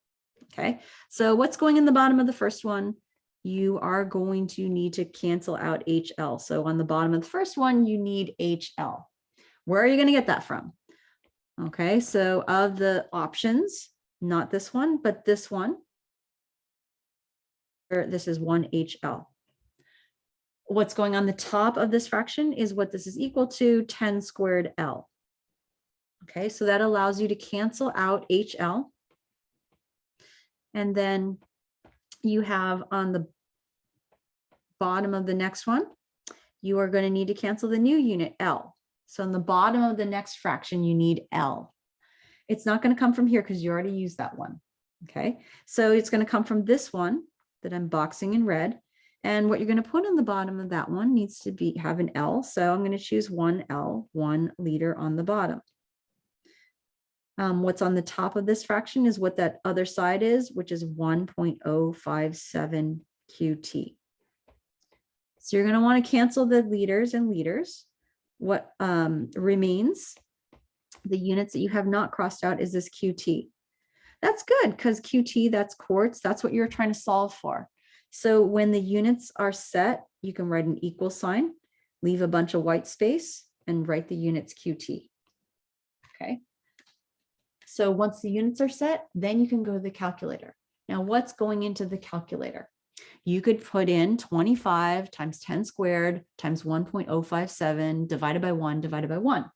Okay, so what's going in the bottom of the first one? You are going to need to cancel out HL. So on the bottom of the first one, you need HL. Where are you going to get that from? Okay, so of the options, not this one, but this one, this is 1HL. What's going on the top of this fraction is what this is equal to, 10 squared L. Okay, so that allows you to cancel out HL. And then you have on the bottom of the next one, you are going to need to cancel the new unit L. So on the bottom of the next fraction, you need L. It's not going to come from here because you already used that one. Okay, so it's going to come from this one that I'm boxing in red. And what you're going to put on the bottom of that one needs to have an L. So I'm going to choose 1L, 1 liter on the bottom. What's on the top of this fraction is what that other side is, which is 1.057 QT. So you're going to want to cancel the liters and liters. What remains, the units that you have not crossed out, is this QT. That's good because QT, that's quarts. That's what you're trying to solve for. So when the units are set, you can write an equal sign, leave a bunch of white space, and write the units QT. Okay. So once the units are set, then you can go to the calculator. Now, what's going into the calculator? You could put in 25 times 10 squared times 1.057 divided by 1 divided by 1.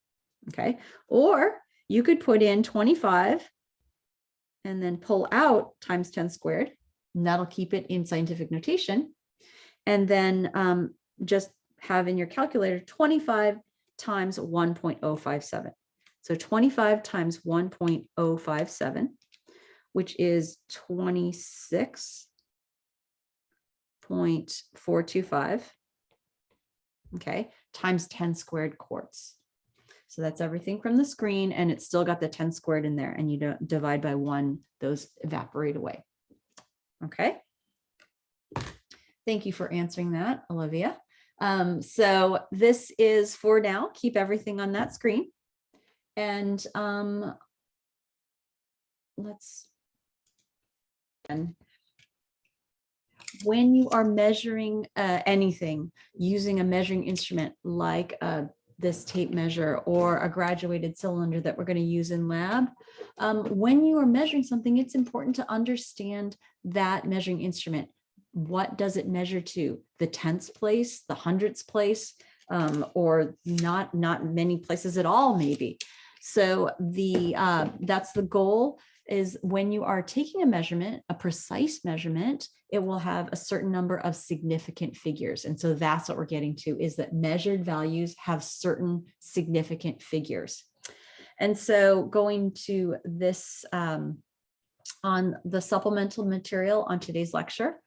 Okay. Or you could put in 25 and then pull out times 10 squared, and that'll keep it in scientific notation. And then just have in your calculator 25 times 1.057. So 25 times 1.057, which is 26.425, okay, times 10 squared quarts. So that's everything from the screen, and it's still got the 10 squared in there, and you don't divide by 1, those evaporate away. Okay. Thank you for answering that, Olivia. So this is for now. Keep everything on that screen. And when you are measuring anything using a measuring instrument like this tape measure or a graduated cylinder that we're going to use in lab, when you are measuring something, it's important to understand that measuring instrument. What does it measure to? The tenths place, the hundredths place, or not many places at all, maybe. So that's the goal, is when you are taking a measurement, a precise measurement, it will have a certain number of significant figures. And so that's what we're getting to, is that measured values have certain significant figures. And so going to this on the supplemental material on today's lecture,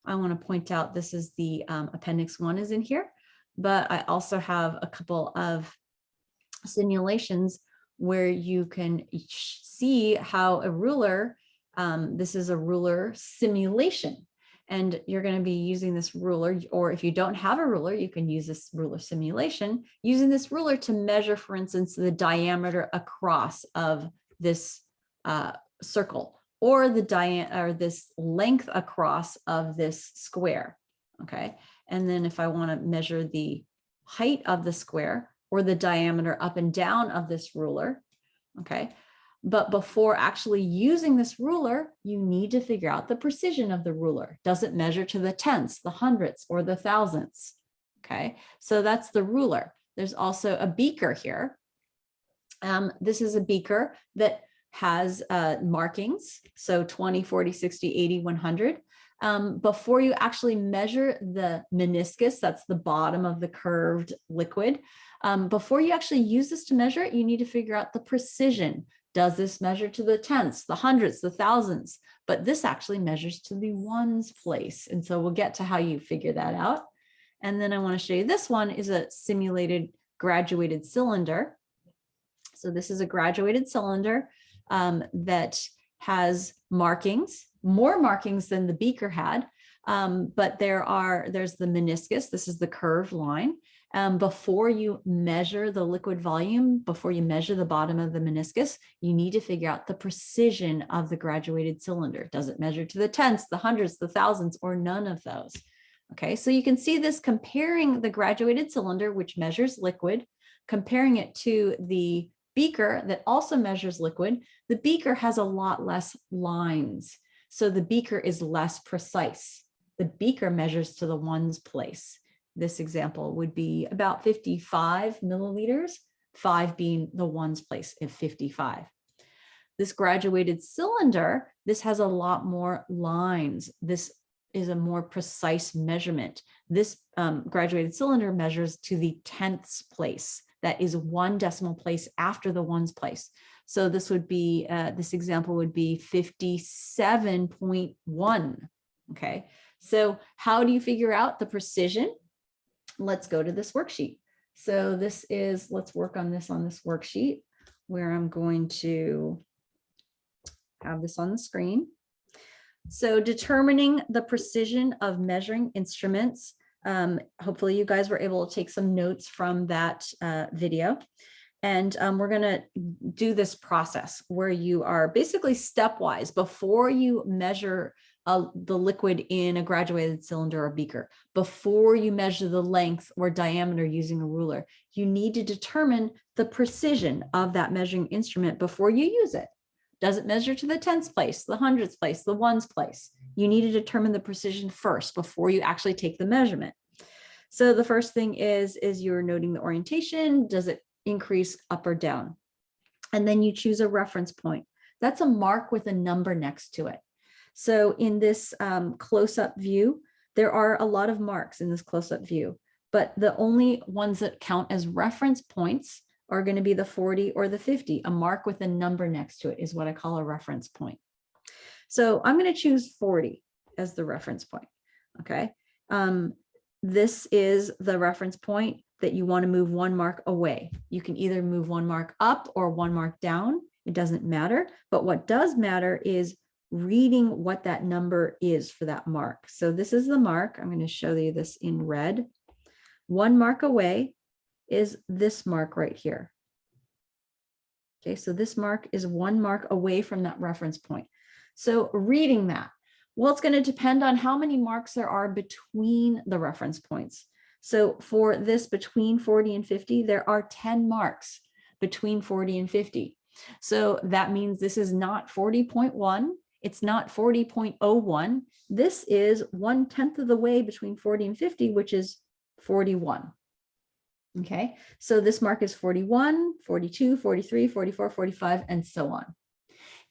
I want to point out this is the appendix 1 is in here, but I also have a couple of simulations where you can see how a ruler, this is a ruler simulation, and you're going to be using this ruler, or if you don't have a ruler, you can use this ruler simulation, using this ruler to measure, for instance, the diameter across of this circle, or this length across of this square. Okay, and then if I want to measure the height of the square, or the diameter up and down of this ruler, okay? But before actually using this ruler, you need to figure out the precision of the ruler. Does it measure to the tenths, the hundredths, or the thousandths? Okay, so that's the ruler. There's also a beaker here. This is a beaker that has markings, so 20, 40, 60, 80, 100. Before you actually measure the meniscus, that's the bottom of the curved liquid, before you actually use this to measure it, you need to figure out the precision. Does this measure to the tenths, the hundredths, the thousandths? But this actually measures to the ones place. And so we'll get to how you figure that out. And then I want to show you, this one is a simulated graduated cylinder. So this is a graduated cylinder that has markings, more markings than the beaker had, but there's the meniscus. This is the curved line. Before you measure the liquid volume, before you measure the bottom of the meniscus, you need to figure out the precision of the graduated cylinder. Does it measure to the tenths, the hundredths, the thousandths, or none of those? Okay, so you can see this comparing the graduated cylinder, which measures liquid, comparing it to the beaker that also measures liquid, the beaker has a lot less lines. So the beaker is less precise. The beaker measures to the ones place. This example would be about 55 milliliters, 5 being the ones place of 55. This graduated cylinder, this has a lot more lines. This is a more precise measurement. This graduated cylinder measures to the tenths place. That is 1 decimal place after the ones place. So this would be, this example would be 57.1. Okay, so how do you figure out the precision? Let's go to this worksheet. So this is, let's work on this worksheet where I'm going to have this on the screen. So determining the precision of measuring instruments. Hopefully you guys were able to take some notes from that video. And we're going to do this process where you are basically stepwise before you measure the liquid in a graduated cylinder or beaker. Before you measure the length or diameter using a ruler, you need to determine the precision of that measuring instrument before you use it. Does it measure to the tenths place, the hundredths place, the ones place? You need to determine the precision first before you actually take the measurement. So the first thing is you're noting the orientation. Does it increase up or down? And then you choose a reference point. That's a mark with a number next to it. So in this close-up view, there are a lot of marks in this close-up view, but the only ones that count as reference points are going to be the 40 or the 50. A mark with a number next to it is what I call a reference point. So I'm going to choose 40 as the reference point. Okay. This is the reference point that you want to move 1 mark away. You can either move 1 mark up or 1 mark down. It doesn't matter. But what does matter is reading what that number is for that mark. So this is the mark. I'm going to show you this in red. 1 mark away is this mark right here. Okay, so this mark is 1 mark away from that reference point. So reading that, well, it's going to depend on how many marks there are between the reference points. So for this between 40 and 50, there are 10 marks between 40 and 50. So that means this is not 40.1. It's not 40.01. This is 1/10 of the way between 40 and 50, which is 41. Okay, so this mark is 41, 42, 43, 44, 45, and so on.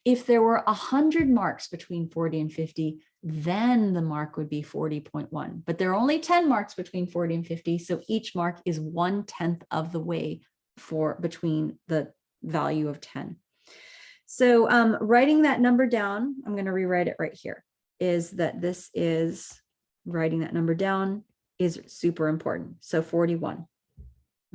If there were 100 marks between 40 and 50, then the mark would be 40.1. But there are only 10 marks between 40 and 50, so each mark is 1/10 of the way between the value of 10. So writing that number down, I'm going to rewrite it right here, is that this is writing that number down is super important. So 41.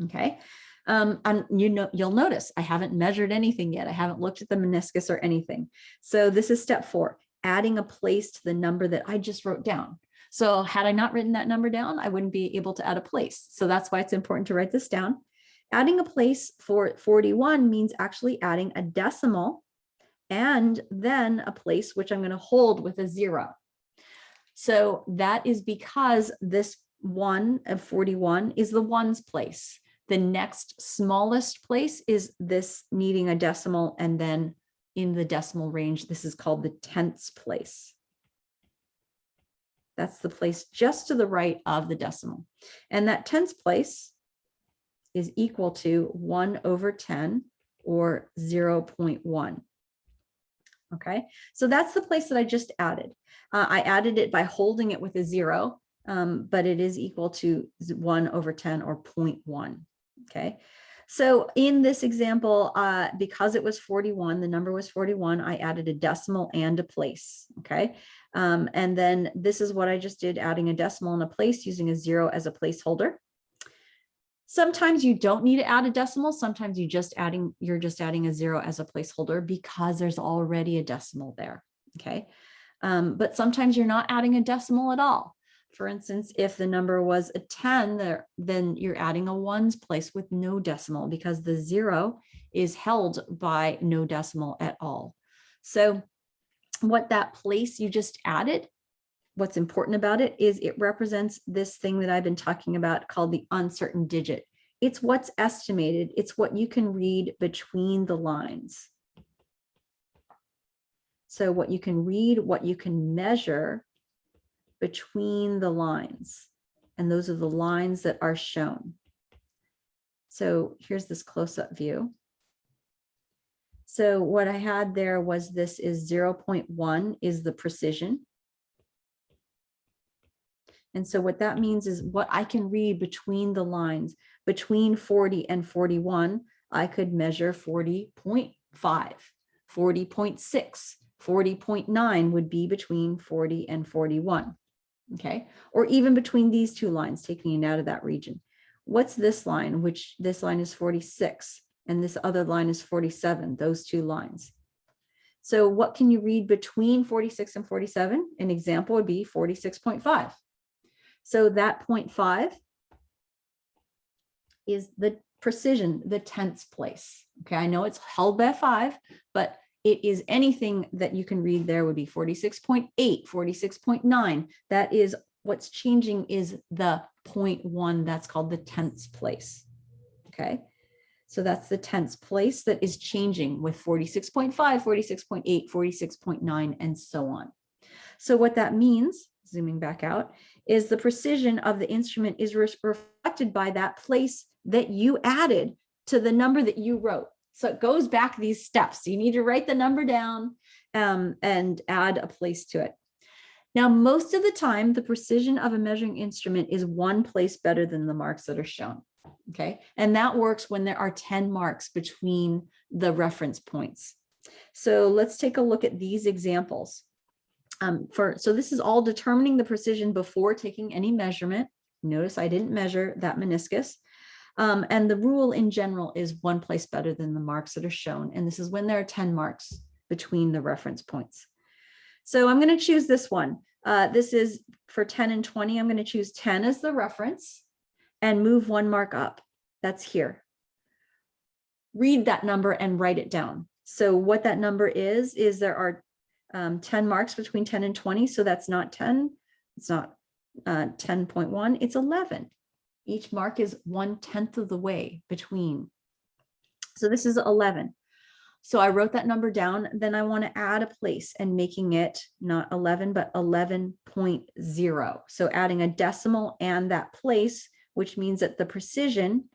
Okay. And you'll notice I haven't measured anything yet. I haven't looked at the meniscus or anything. So this is step 4, adding a place to the number that I just wrote down. So had I not written that number down, I wouldn't be able to add a place. So that's why it's important to write this down. Adding a place for 41 means actually adding a decimal and then a place, which I'm going to hold with a 0. So that is because this 1 of 41 is the ones place. The next smallest place is this needing a decimal, and then in the decimal range, this is called the tenths place. That's the place just to the right of the decimal. And that tenths place is equal to 1/10 or 0.1. Okay, so that's the place that I just added. I added it by holding it with a 0, but it is equal to 1/10 or 0.1. Okay, so in this example, because it was 41, the number was 41, I added a decimal and a place. Okay, and then this is what I just did, adding a decimal and a place using a 0 as a placeholder. Sometimes you don't need to add a decimal. Sometimes you're just adding a 0 as a placeholder because there's already a decimal there. Okay, but sometimes you're not adding a decimal at all. For instance, if the number was a 10, then you're adding a ones place with no decimal because the 0 is held by no decimal at all. So what that place you just added, what's important about it is it represents this thing that I've been talking about called the uncertain digit. It's what's estimated. It's what you can read between the lines. So what you can read, what you can measure between the lines. And those are the lines that are shown. So here's this close-up view. So what I had there was this is 0.1 is the precision. And so what that means is what I can read between the lines, between 40 and 41, I could measure 40.5, 40.6, 40.9 would be between 40 and 41. Okay, or even between these two lines, taking it out of that region. What's this line? Which this line is 46 and this other line is 47, those two lines. So what can you read between 46 and 47? An example would be 46.5. So that 0.5 is the precision, the tenths place. Okay, I know it's held by 5, but it is anything that you can read there would be 46.8, 46.9. That is what's changing is the 0.1. That's called the tenths place. Okay, so that's the tenths place that is changing with 46.5, 46.8, 46.9, and so on. So what that means, zooming back out, is the precision of the instrument is reflected by that place that you added to the number that you wrote. So it goes back these steps. You need to write the number down and add a place to it. Now, most of the time, the precision of a measuring instrument is one place better than the marks that are shown. Okay, and that works when there are 10 marks between the reference points. So let's take a look at these examples. So this is all determining the precision before taking any measurement. Notice I didn't measure that meniscus. And the rule in general is one place better than the marks that are shown. And this is when there are 10 marks between the reference points. So I'm going to choose this one. This is for 10 and 20. I'm going to choose 10 as the reference and move 1 mark up. That's here. Read that number and write it down. So what that number is there are 10 marks between 10 and 20. So that's not 10. It's not 10.1. It's 11. Each mark is 1/10 of the way between. So this is 11. So I wrote that number down. Then I want to add a place and making it not 11, but 11.0. So adding a decimal and that place, which means that the precision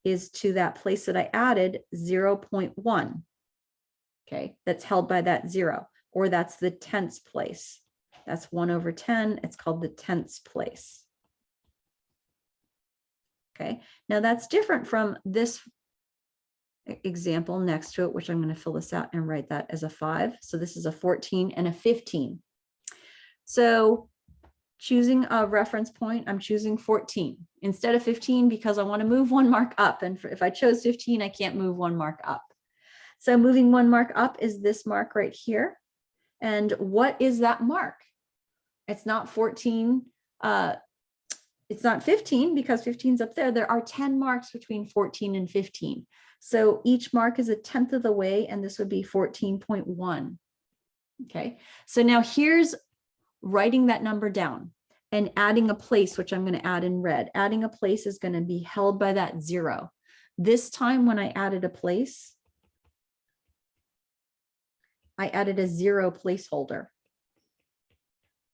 is to that place that I added 0.1. Okay, that's held by that 0, or that's the tenths place. That's 1/10. It's called the tenths place. Okay, now that's different from this example next to it, which I'm going to fill this out and write that as a 5. So this is a 14 and a 15. So choosing a reference point, I'm choosing 14 instead of 15 because I want to move 1 mark up. And if I chose 15, I can't move 1 mark up. So moving 1 mark up is this mark right here. And what is that mark? It's not 14. It's not 15 because 15 is up there. There are 10 marks between 14 and 15. So each mark is 1/10 of the way, and this would be 14.1. Okay, so now here's writing that number down and adding a place, which I'm going to add in red. Adding a place is going to be held by that 0. This time when I added a place, I added a 0 placeholder.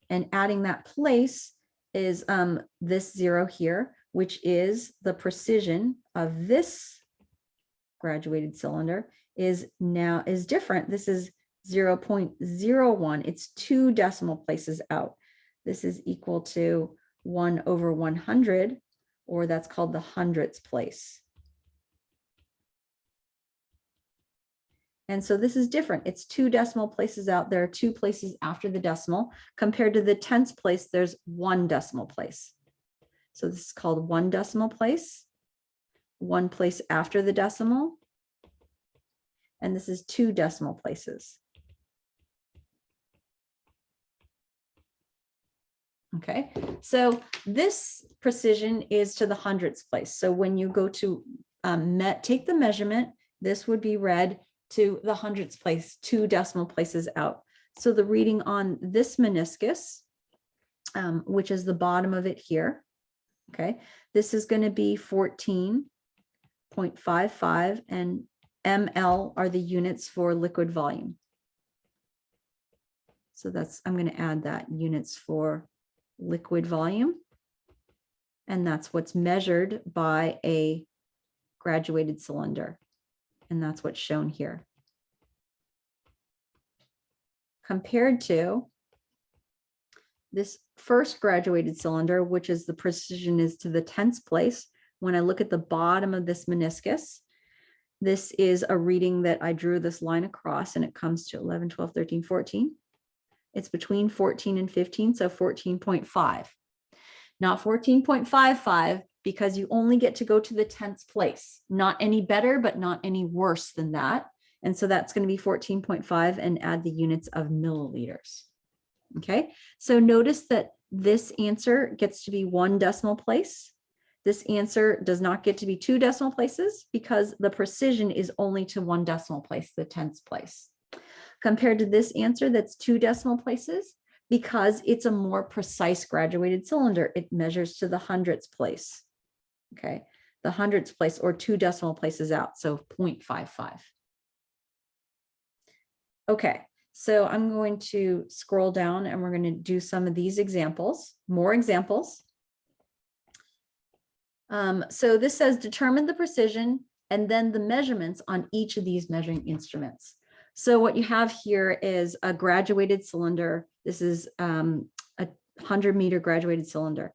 And adding that place is this 0 here, which is the precision of this graduated cylinder is different. This is 0.01. It's 2 decimal places out. This is equal to 1/100, or that's called the hundredths place. And so this is different. It's 2 decimal places out. There are 2 places after the decimal. Compared to the tenths place, there's 1 decimal place. So this is called 1 decimal place, 1 place after the decimal, and this is 2 decimal places. Okay, so this precision is to the hundredths place. So when you go to take the measurement, this would be read to the hundredths place, 2 decimal places out. So the reading on this meniscus, which is the bottom of it here, Okay, this is going to be 14.55, and ml are the units for liquid volume. So that's, I'm going to add that, units for liquid volume. And that's what's measured by a graduated cylinder. And that's what's shown here. Compared to this first graduated cylinder, which is the precision is to the tenths place. When I look at the bottom of this meniscus, this is a reading that I drew this line across, and it comes to 11, 12, 13, 14. It's between 14 and 15, so 14.5. Not 14.55, because you only get to go to the tenths place. Not any better, but not any worse than that. And so that's going to be 14.5, and add the units of milliliters. Okay, so notice that this answer gets to be 1 decimal place. This answer does not get to be 2 decimal places because the precision is only to 1 decimal place, the tenths place. Compared to this answer that's 2 decimal places, because it's a more precise graduated cylinder, it measures to the hundredths place. Okay, the hundredths place, or 2 decimal places out, so 0.55. Okay, so I'm going to scroll down and we're going to do some of these examples, more examples. So this says determine the precision and then the measurements on each of these measuring instruments. So what you have here is a graduated cylinder. This is a 100-meter graduated cylinder.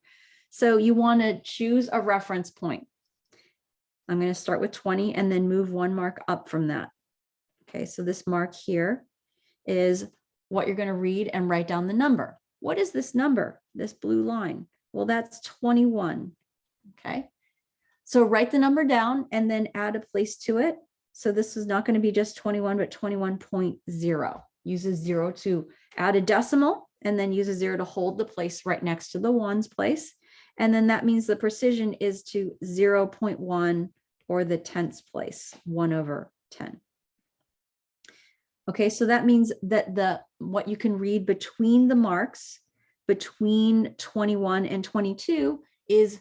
So you want to choose a reference point. I'm going to start with 20 and then move 1 mark up from that. Okay, so this mark here is what you're going to read and write down the number. What is this number, this blue line? Well, that's 21. Okay, so write the number down and then add a place to it. So this is not going to be just 21, but 21.0. Use a 0 to add a decimal, and then use a 0 to hold the place right next to the ones place. And then that means the precision is to 0.1, or the tenths place, 1/10. Okay, so that means that what you can read between the marks between 21 and 22 is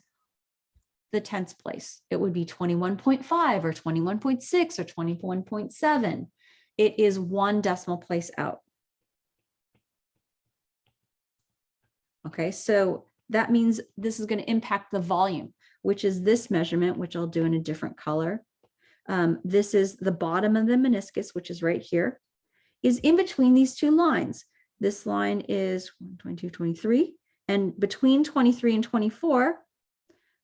the tenths place. It would be 21.5 or 21.6 or 21.7. It is 1 decimal place out. Okay, so that means this is going to impact the volume, which is this measurement, which I'll do in a different color. This is the bottom of the meniscus, which is right here, is in between these 2 lines. This line is 22, 23, and between 23 and 24,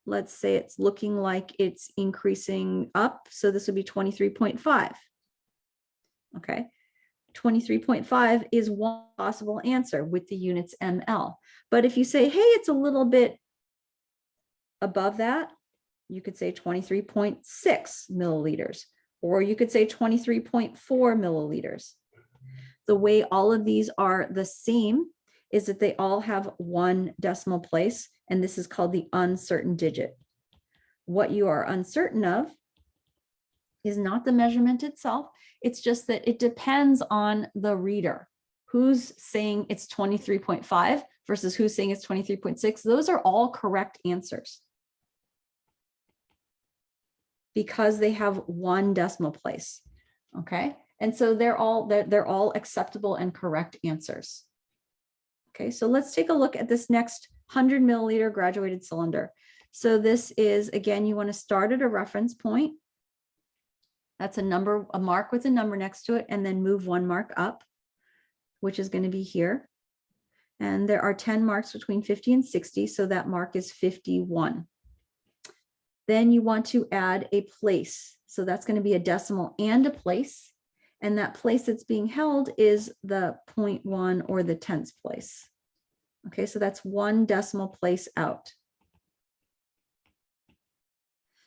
let's say it's looking like it's increasing up. So this would be 23.5. Okay, 23.5 is one possible answer with the units ml. But if you say, hey, it's a little bit above that, you could say 23.6 milliliters, or you could say 23.4 milliliters. The way all of these are the same is that they all have 1 decimal place, and this is called the uncertain digit. What you are uncertain of is not the measurement itself. It's just that it depends on the reader. Who's saying it's 23.5 versus who's saying it's 23.6. Those are all correct answers because they have 1 decimal place. Okay, and so they're all acceptable and correct answers. Okay, so let's take a look at this next 100 milliliter graduated cylinder. So this is, again, you want to start at a reference point. That's a number, a mark with a number next to it, and then move 1 mark up, which is going to be here. And there are 10 marks between 50 and 60, so that mark is 51. Then you want to add a place. So that's going to be a decimal and a place. And that place that's being held is the 0.1 or the tenths place. Okay, so that's 1 decimal place out.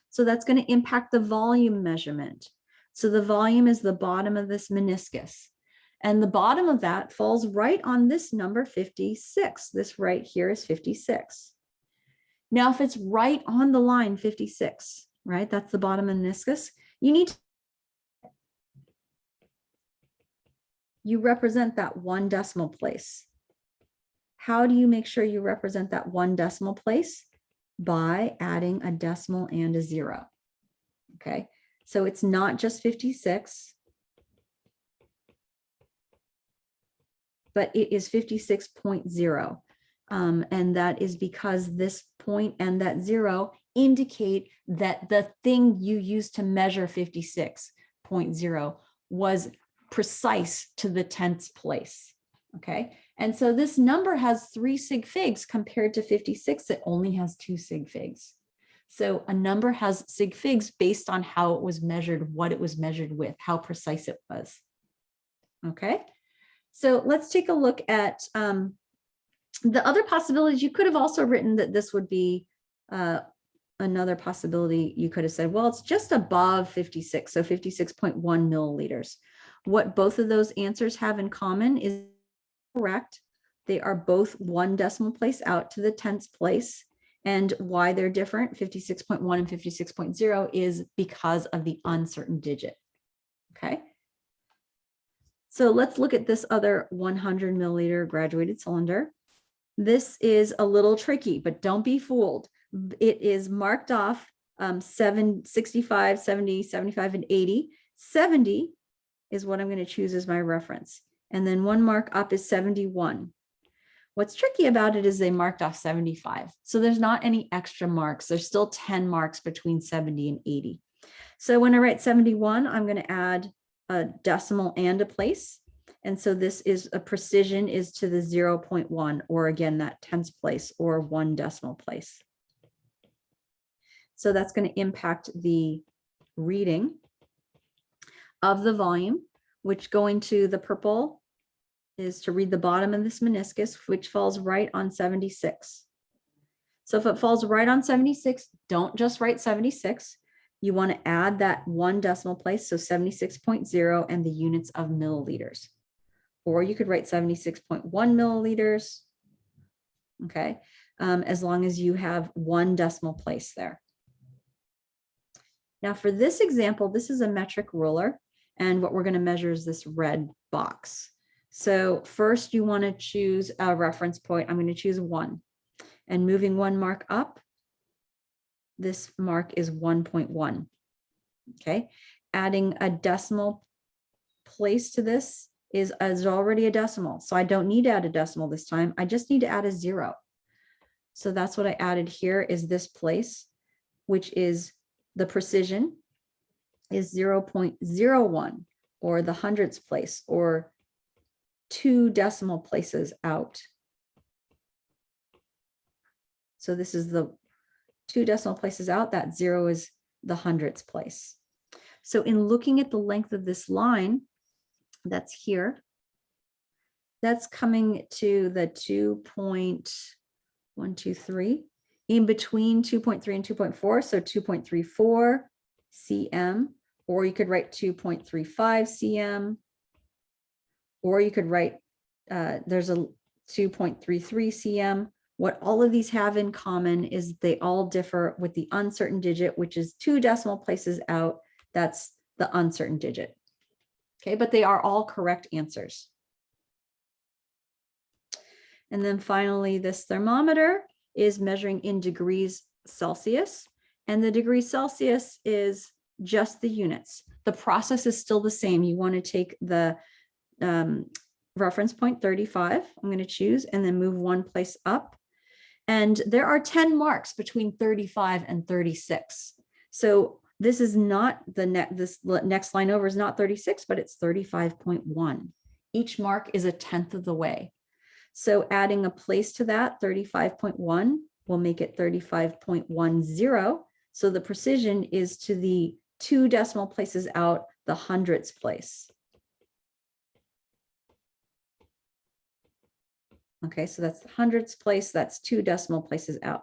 So that's going to impact the volume measurement. So the volume is the bottom of this meniscus. And the bottom of that falls right on this number 56. This right here is 56. Now, if it's right on the line 56, right, that's the bottom of the meniscus, you represent that 1 decimal place. How do you make sure you represent that 1 decimal place? by adding a decimal and a 0. Okay, so it's not just 56, but it is 56.0. And that is because this point and that 0 indicate that the thing you used to measure 56.0 was precise to the 10th place. Okay, and so this number has 3 sig figs compared to 56 that only has 2 sig figs. So a number has sig figs based on how it was measured, what it was measured with, how precise it was. Okay, so let's take a look at the other possibilities. You could have also written that this would be another possibility. You could have said, well, it's just above 56, so 56.1 milliliters. What both of those answers have in common is correct. They are both 1 decimal place out to the 10th place. And why they're different, 56.1 and 56.0, is because of the uncertain digit. Okay. So let's look at this other 100 milliliter graduated cylinder. This is a little tricky, but don't be fooled. It is marked off 65, 70, 75, and 80. 70 is what I'm going to choose as my reference. And then 1 mark up is 71. What's tricky about it is they marked off 75. So there's not any extra marks. There's still 10 marks between 70 and 80. So when I write 71, I'm going to add a decimal and a place. And so this is a precision is to the 0.1, or again, that 10th place or 1 decimal place. So that's going to impact the reading of the volume, which going to the purple is to read the bottom of this meniscus, which falls right on 76. So if it falls right on 76, don't just write 76. You want to add that 1 decimal place, so 76.0 and the units of milliliters. Or you could write 76.1 milliliters, okay, as long as you have 1 decimal place there. Now for this example, this is a metric ruler, and what we're going to measure is this red box. So first you want to choose a reference point. I'm going to choose 1, and moving 1 mark up, this mark is 1.1. Okay, adding a decimal place to this is already a decimal. So I don't need to add a decimal this time. I just need to add a 0. So that's what I added here is this place, which is the precision is 0.01, or the hundredths place, or 2 decimal places out. So this is the 2 decimal places out. That 0 is the hundredths place. So in looking at the length of this line, that's here, that's coming to the 2.123, in between 2.3 and 2.4, so 2.34 cm, or you could write 2.35 cm, or you could write, there's a 2.33 cm. What all of these have in common is they all differ with the uncertain digit, which is 2 decimal places out. That's the uncertain digit. Okay, but they are all correct answers. And then finally, this thermometer is measuring in degrees Celsius, and the degrees Celsius is just the units. The process is still the same. You want to take the reference point 35, I'm going to choose, and then move 1 place up. And there are 10 marks between 35 and 36. So this is not this next line over is not 36, but it's 35.1. Each mark is a 10th of the way. So adding a place to that, 35.1, will make it 35.10. So the precision is to the 2 decimal places out, the hundredths place. Okay, so that's the hundredths place, that's 2 decimal places out.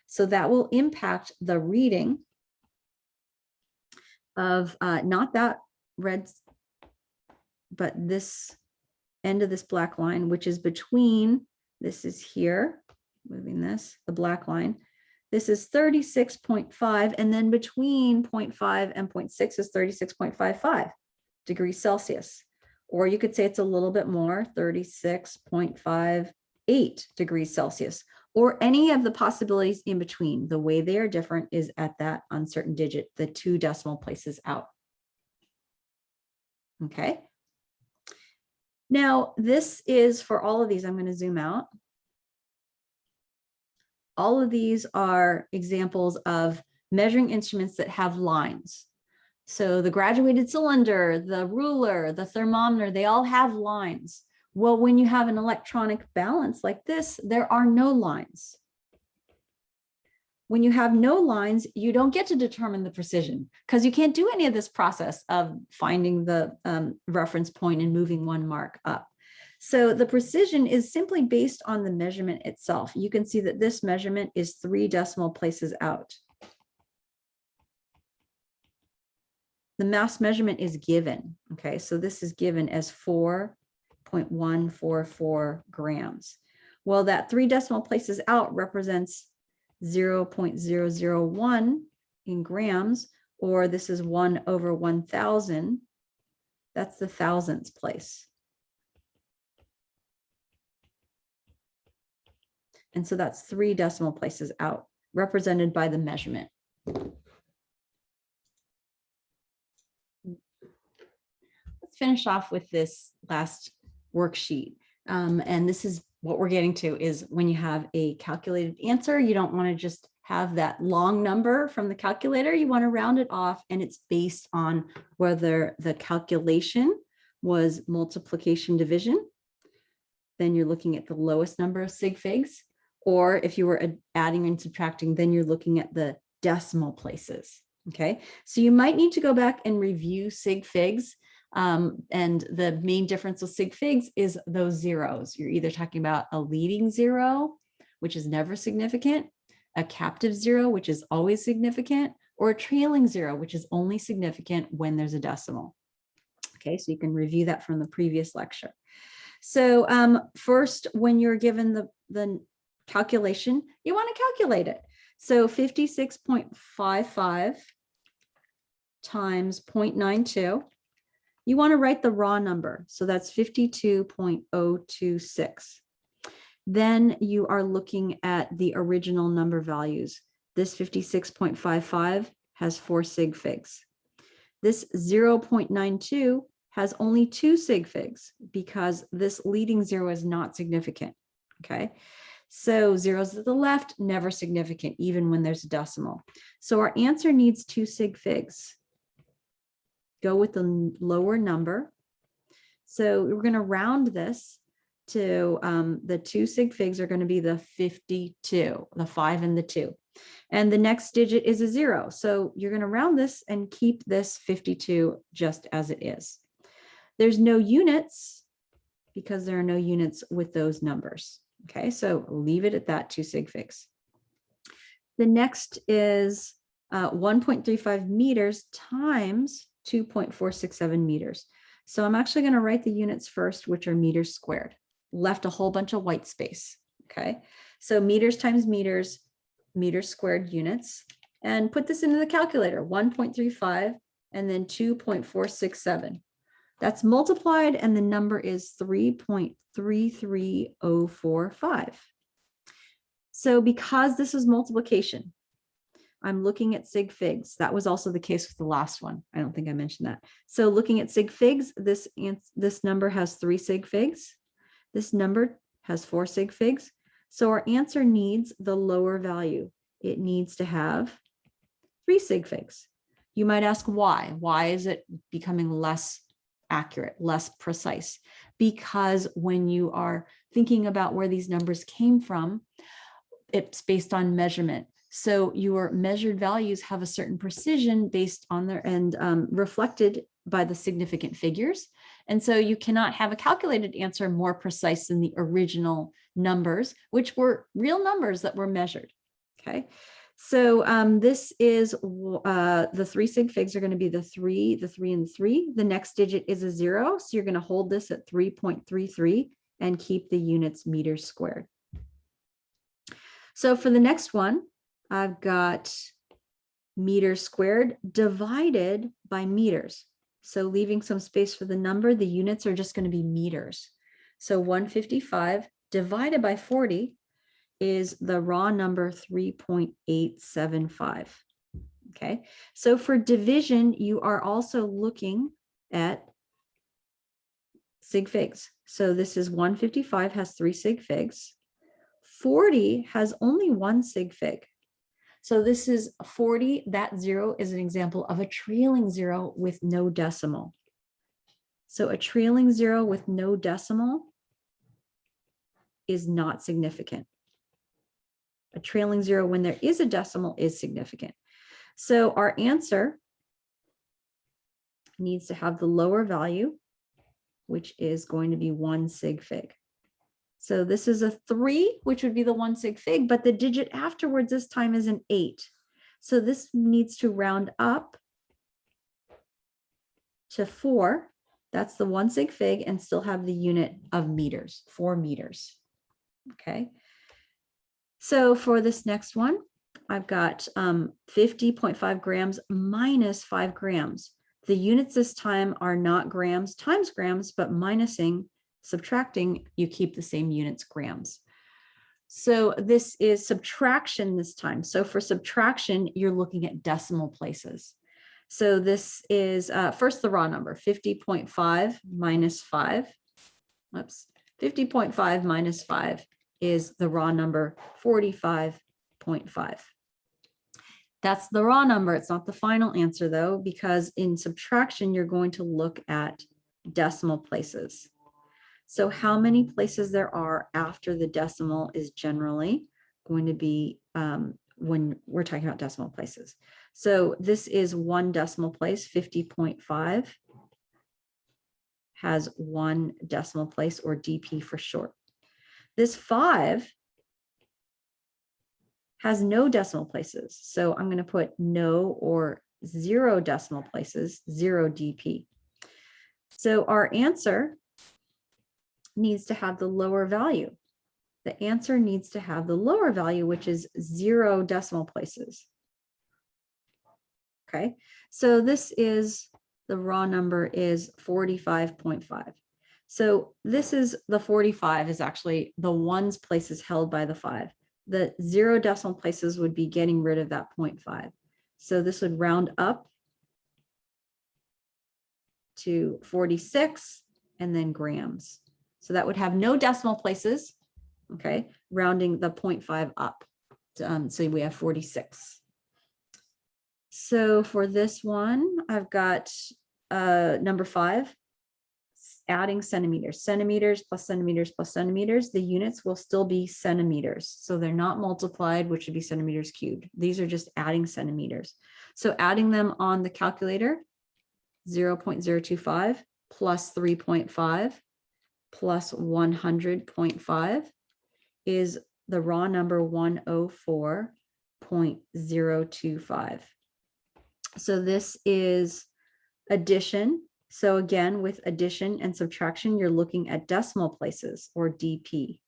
So that will impact the reading of not that red, but this end of this black line, which is between, this is here, moving this, the black line. This is 36.5, and then between 0.5 and 0.6 is 36.55 degrees Celsius. Or you could say it's a little bit more, 36.58 degrees Celsius. or any of the possibilities in between. The way they are different is at that uncertain digit, the 2 decimal places out. Okay. Now, this is for all of these. I'm going to zoom out. All of these are examples of measuring instruments that have lines. So the graduated cylinder, the ruler, the thermometer, they all have lines. Well, when you have an electronic balance like this, there are no lines. When you have no lines, you don't get to determine the precision because you can't do any of this process of finding the reference point and moving one mark up. So the precision is simply based on the measurement itself. You can see that this measurement is 3 decimal places out. The mass measurement is given. Okay, so this is given as 4.144 grams. Well, that 3 decimal places out represents 0.001 in grams, or this is 1/1000. That's the thousandths place. And so that's 3 decimal places out, represented by the measurement. Let's finish off with this last worksheet. And this is what we're getting to is when you have a calculated answer, you don't want to just have that long number from the calculator. You want to round it off, and it's based on whether the calculation was multiplication division. Then you're looking at the lowest number of sig figs. Or if you were adding and subtracting, then you're looking at the decimal places. Okay, so you might need to go back and review sig figs. And the main difference with sig figs is those zeros. You're either talking about a leading zero, which is never significant, a captive zero, which is always significant, or a trailing zero, which is only significant when there's a decimal. Okay, so you can review that from the previous lecture. So first, when you're given the calculation, you want to calculate it. So 56.55 times 0.92. You want to write the raw number. So that's 52.026. Then you are looking at the original number values. This 56.55 has 4 sig figs. This 0.92 has only 2 sig figs because this leading zero is not significant. Okay. So zeros at the left, never significant, even when there's a decimal. So our answer needs 2 sig figs. Go with the lower number. So we're going to round this to the 2 sig figs are going to be the 52, the 5 and the 2. And the next digit is a 0. So you're going to round this and keep this 52 just as it is. There's no units because there are no units with those numbers. Okay, so leave it at that, 2 sig figs. The next is 1.35 meters times 2.467 meters. So I'm actually going to write the units first, which are meters squared. Left a whole bunch of white space. Okay, so meters times meters, meters squared units, and put this into the calculator, 1.35 and then 2.467. That's multiplied, and the number is 3.33045. So because this is multiplication, I'm looking at sig figs. That was also the case with the last one. I don't think I mentioned that. So looking at sig figs, this number has 3 sig figs. This number has 4 sig figs. So our answer needs the lower value. It needs to have 3 sig figs. You might ask why. Why is it becoming less accurate, less precise? Because when you are thinking about where these numbers came from, it's based on measurement. So your measured values have a certain precision based on their and reflected by the significant figures. And so you cannot have a calculated answer more precise than the original numbers, which were real numbers that were measured. Okay. So this is the 3 sig figs are going to be the 3, and the 3. The next digit is a 0. So you're going to hold this at 3.33 and keep the units meters squared. So for the next one, I've got meters squared divided by meters. So leaving some space for the number, the units are just going to be meters. So 155 divided by 40 is the raw number 3.875. Okay, so for division, you are also looking at sig figs. So this is 155 has 3 sig figs. 40 has only 1 sig fig. So this is 40, that 0 is an example of a trailing 0 with no decimal. So a trailing 0 with no decimal is not significant. A trailing 0 when there is a decimal is significant. So our answer needs to have the lower value, which is going to be 1 sig fig. So this is a 3, which would be the 1 sig fig, but the digit afterwards this time is an 8. So this needs to round up to 4. That's the 1 sig fig, and still have the unit of meters, 4 meters. Okay. So for this next one, I've got 50.5 grams minus 5 grams. The units this time are not grams times grams, but minusing, subtracting, you keep the same units, grams. So this is subtraction this time. So for subtraction, you're looking at decimal places. So this is first the raw number, 50.5 minus 5. Oops, 50.5 minus 5 is the raw number 45.5. That's the raw number. It's not the final answer though, because in subtraction, you're going to look at decimal places. So how many places there are after the decimal is generally going to be when we're talking about decimal places. So this is 1 decimal place, 50.5 has 1 decimal place, or DP for short. This 5 has no decimal places. So I'm going to put no or 0 decimal places, 0 DP. So our answer needs to have the lower value. The answer needs to have the lower value, which is 0 decimal places. Okay, so this is the raw number is 45.5. So this is the 45 is actually the 1's places held by the 5. The 0 decimal places would be getting rid of that 0.5. So this would round up to 46 and then grams. So that would have no decimal places, okay, rounding the 0.5 up. So we have 46. So for this one, I've got number 5, adding centimeters. Centimeters plus centimeters plus centimeters, the units will still be centimeters. So they're not multiplied, which would be centimeters cubed. These are just adding centimeters. So adding them on the calculator, 0.025 plus 3.5 plus 100.5 is the raw number 104.025. So this is addition. So again, with addition and subtraction, you're looking at decimal places, or DP.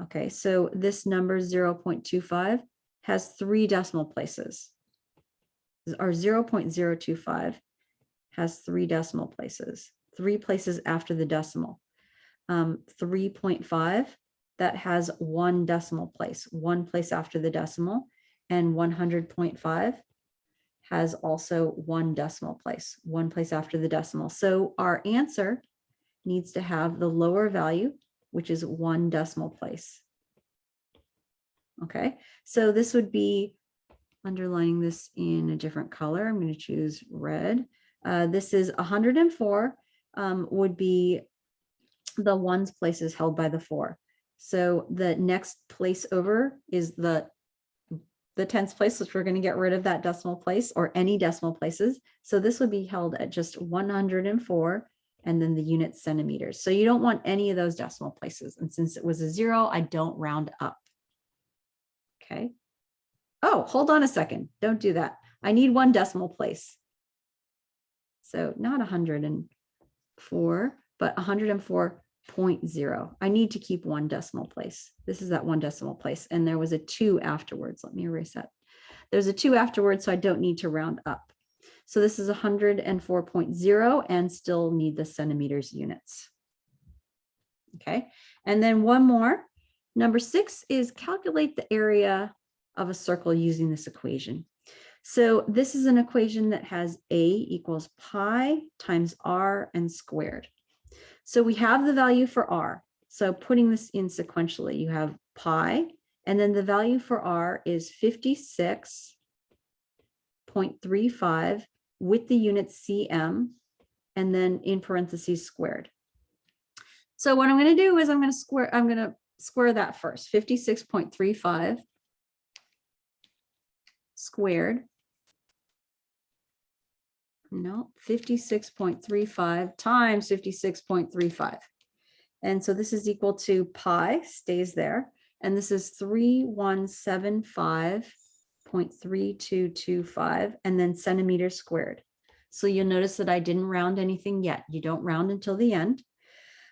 Okay, so this number 0.25 has 3 decimal places, or 0.025 has 3 decimal places, 3 places after the decimal. 3.5, that has 1 decimal place, 1 place after the decimal, and 100.5 has also 1 decimal place, 1 place after the decimal. So our answer needs to have the lower value, which is 1 decimal place. Okay, so this would be underlining this in a different color. I'm going to choose red. This is 104 would be the 1's places held by the 4. So the next place over is the 10th place, which we're going to get rid of that decimal place, or any decimal places. So this would be held at just 104 and then the unit centimeters. So you don't want any of those decimal places. And since it was a 0, I don't round up. Okay. Oh, hold on a second. Don't do that. I need 1 decimal place. So not 104, but 104.0. I need to keep 1 decimal place. This is that 1 decimal place. And there was a 2 afterwards. Let me erase that. There's a 2 afterwards, so I don't need to round up. So this is 104.0 and still need the centimeters units. Okay. And then one more. Number 6 is calculate the area of a circle using this equation. So this is an equation that has a equals pi times r and squared. So we have the value for r. So putting this in sequentially, you have pi, and then the value for r is 56.35 with the unit cm, and then in parentheses squared. So what I'm going to do is I'm going to square that first. 56.35 squared. No, 56.35 times 56.35. And so this is equal to pi, stays there. And this is 3175.3225, and then centimeters squared. So you'll notice that I didn't round anything yet. You don't round until the end.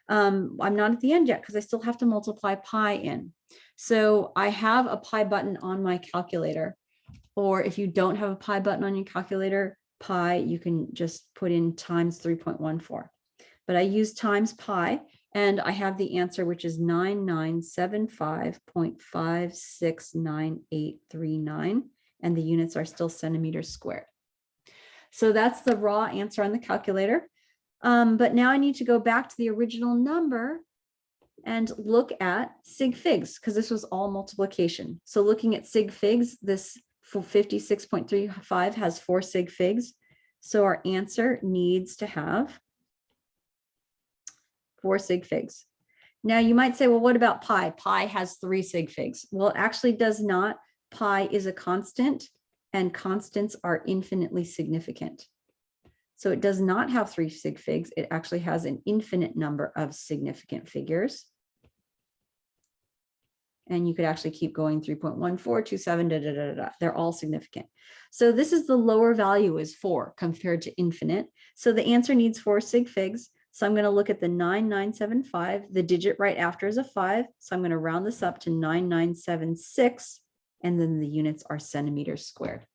I'm not at the end yet because I still have to multiply pi in. So I have a pi button on my calculator, or if you don't have a pi button on your calculator, pi, you can just put in times 3.14. But I use times pi, and I have the answer, which is 9975.569839, and the units are still centimeters squared. So that's the raw answer on the calculator. But now I need to go back to the original number and look at sig figs, because this was all multiplication. So looking at sig figs, this 56.35 has 4 sig figs. So our answer needs to have 4 sig figs. Now you might say, well, what about pi? Pi has 3 sig figs. Well, it actually does not. Pi is a constant, and constants are infinitely significant. So it does not have 3 sig figs. It actually has an infinite number of significant figures. And you could actually keep going 3.1427, da, da, da, da. They're all significant. So this is the lower value is 4 compared to infinite. So the answer needs 4 sig figs. So I'm going to look at the 9975. The digit right after is a 5. So I'm going to round this up to 9976. And then the units are centimeters squared.